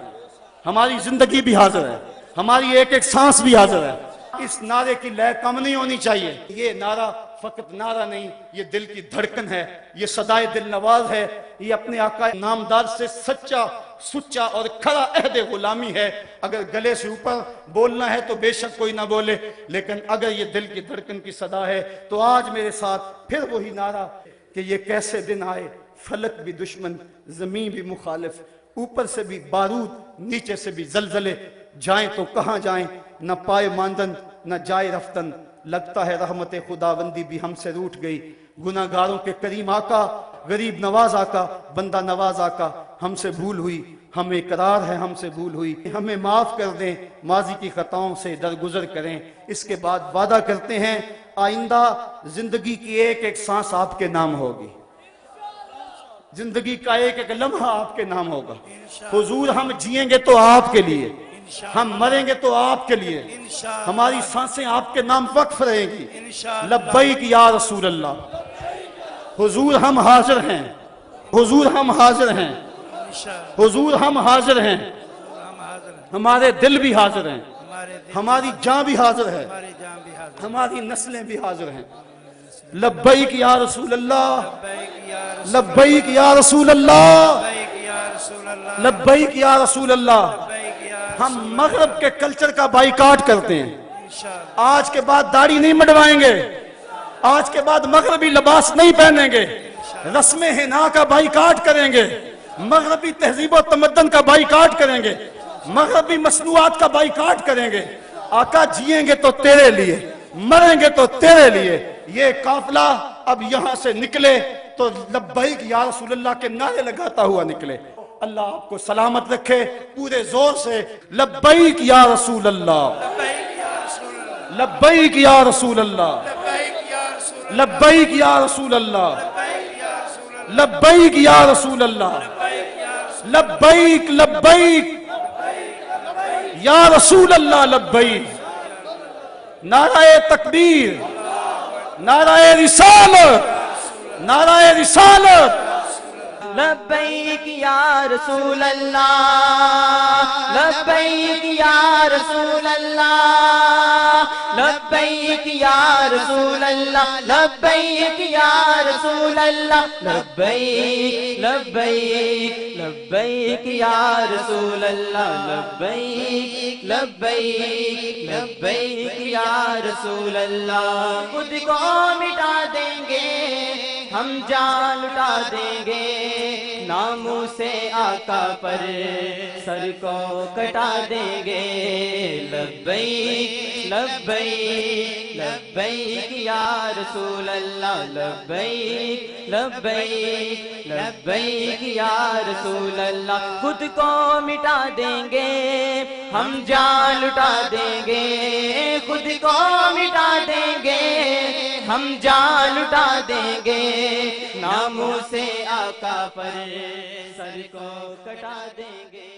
ہماری زندگی بھی حاضر ہے, ہماری ایک ایک سانس بھی حاضر ہے. اس نعرے کی لے کم نہیں ہونی چاہیے. یہ نعرہ فقط نعرہ نہیں, یہ دل کی دھڑکن ہے, یہ صدائے دل نواز ہے, یہ اپنے آقا نامدار سے سچا سچا اور کھڑا عہد غلامی ہے. اگر گلے سے اوپر بولنا ہے تو بے شک کوئی نہ بولے, لیکن اگر یہ دل کی دھڑکن کی صدا ہے تو آج میرے ساتھ پھر وہی نعرہ کہ یہ کیسے دن آئے, فلک بھی دشمن, زمین بھی مخالف, اوپر سے بھی بارود, نیچے سے بھی زلزلے, جائیں تو کہاں جائیں, نہ پائے ماندن نہ جائے رفتن. لگتا ہے رحمت خداوندی بھی ہم سے روٹھ گئی. گناہ گاروں کے کریم آقا, غریب نواز آقا, بندہ نواز آقا, ہم سے بھول ہوئی, ہمیں اقرار ہے ہم سے بھول ہوئی, ہمیں معاف کر دیں, ماضی کی خطاؤں سے درگزر کریں. اس کے بعد وعدہ کرتے ہیں آئندہ زندگی کی ایک ایک سانس آپ کے نام ہوگی, زندگی کا ایک ایک لمحہ آپ کے نام ہوگا. حضور ہم جیئیں گے تو آپ کے لیے, ہم مریں گے تو آپ کے لیے, ہماری سانسیں آپ کے نام وقف رہیں گی. لبیک یا رسول اللہ. حضور ہم حاضر ہیں, حضور ہم حاضر ہیں, حضور ہم حاضر ہیں, ہمارے دل بھی حاضر ہیں, ہماری جان بھی حاضر ہے, ہماری نسلیں بھی حاضر ہیں. لبیک یا رسول اللہ, لبیک یا رسول اللہ, لبیک یا رسول اللہ. ہم مغرب کے کلچر کا بائیکاٹ کرتے ہیں. آج کے بعد داڑھی نہیں مڈوائیں گے, آج کے بعد مغربی لباس نہیں پہنیں گے, رسم حنا کا بائیکاٹ کریں گے, مغربی تہذیب و تمدن کا بائیکاٹ کریں گے, مغربی مصنوعات کا بائیکاٹ کریں گے. آقا جیئیں گے تو تیرے لیے, مریں گے تو تیرے لیے. یہ قافلہ اب یہاں سے نکلے تو لبیک یا رسول اللہ کے نعرے لگاتا ہوا نکلے. اللہ آپ کو سلامت رکھے. پورے زور سے لبیک یا رسول اللہ, لبیک یا رسول اللہ, لبیک یا رسول اللہ, لبیک یا رسول اللہ, لبیک لبیک یا رسول اللہ, لبیک. نعرہ تکبیر, نعرہ رسالت, نعرہ رسالت. لبیک یا رسول اللہ, لبیک یا رسول اللہ, لبیک یا رسول اللہ, لبیک یا رسول اللہ, لبیک لبیک لبیک یا رسول اللہ, لبیک لبیک لبیک یا رسول اللہ. خود کو مٹا دیں گے ہم جان لٹا دیں گے ناموں سے آقا پر سر کو کٹا دیں گے لبیک لبیک لبیک یا رسول اللہ لبیک لبیک لبیک یا رسول اللہ خود کو مٹا دیں گے ہم جان لٹا دیں گے خود کو مٹا دیں گے ہم جان لٹا دیں گے ناموں سے آقا پر سر کو کٹا دیں گے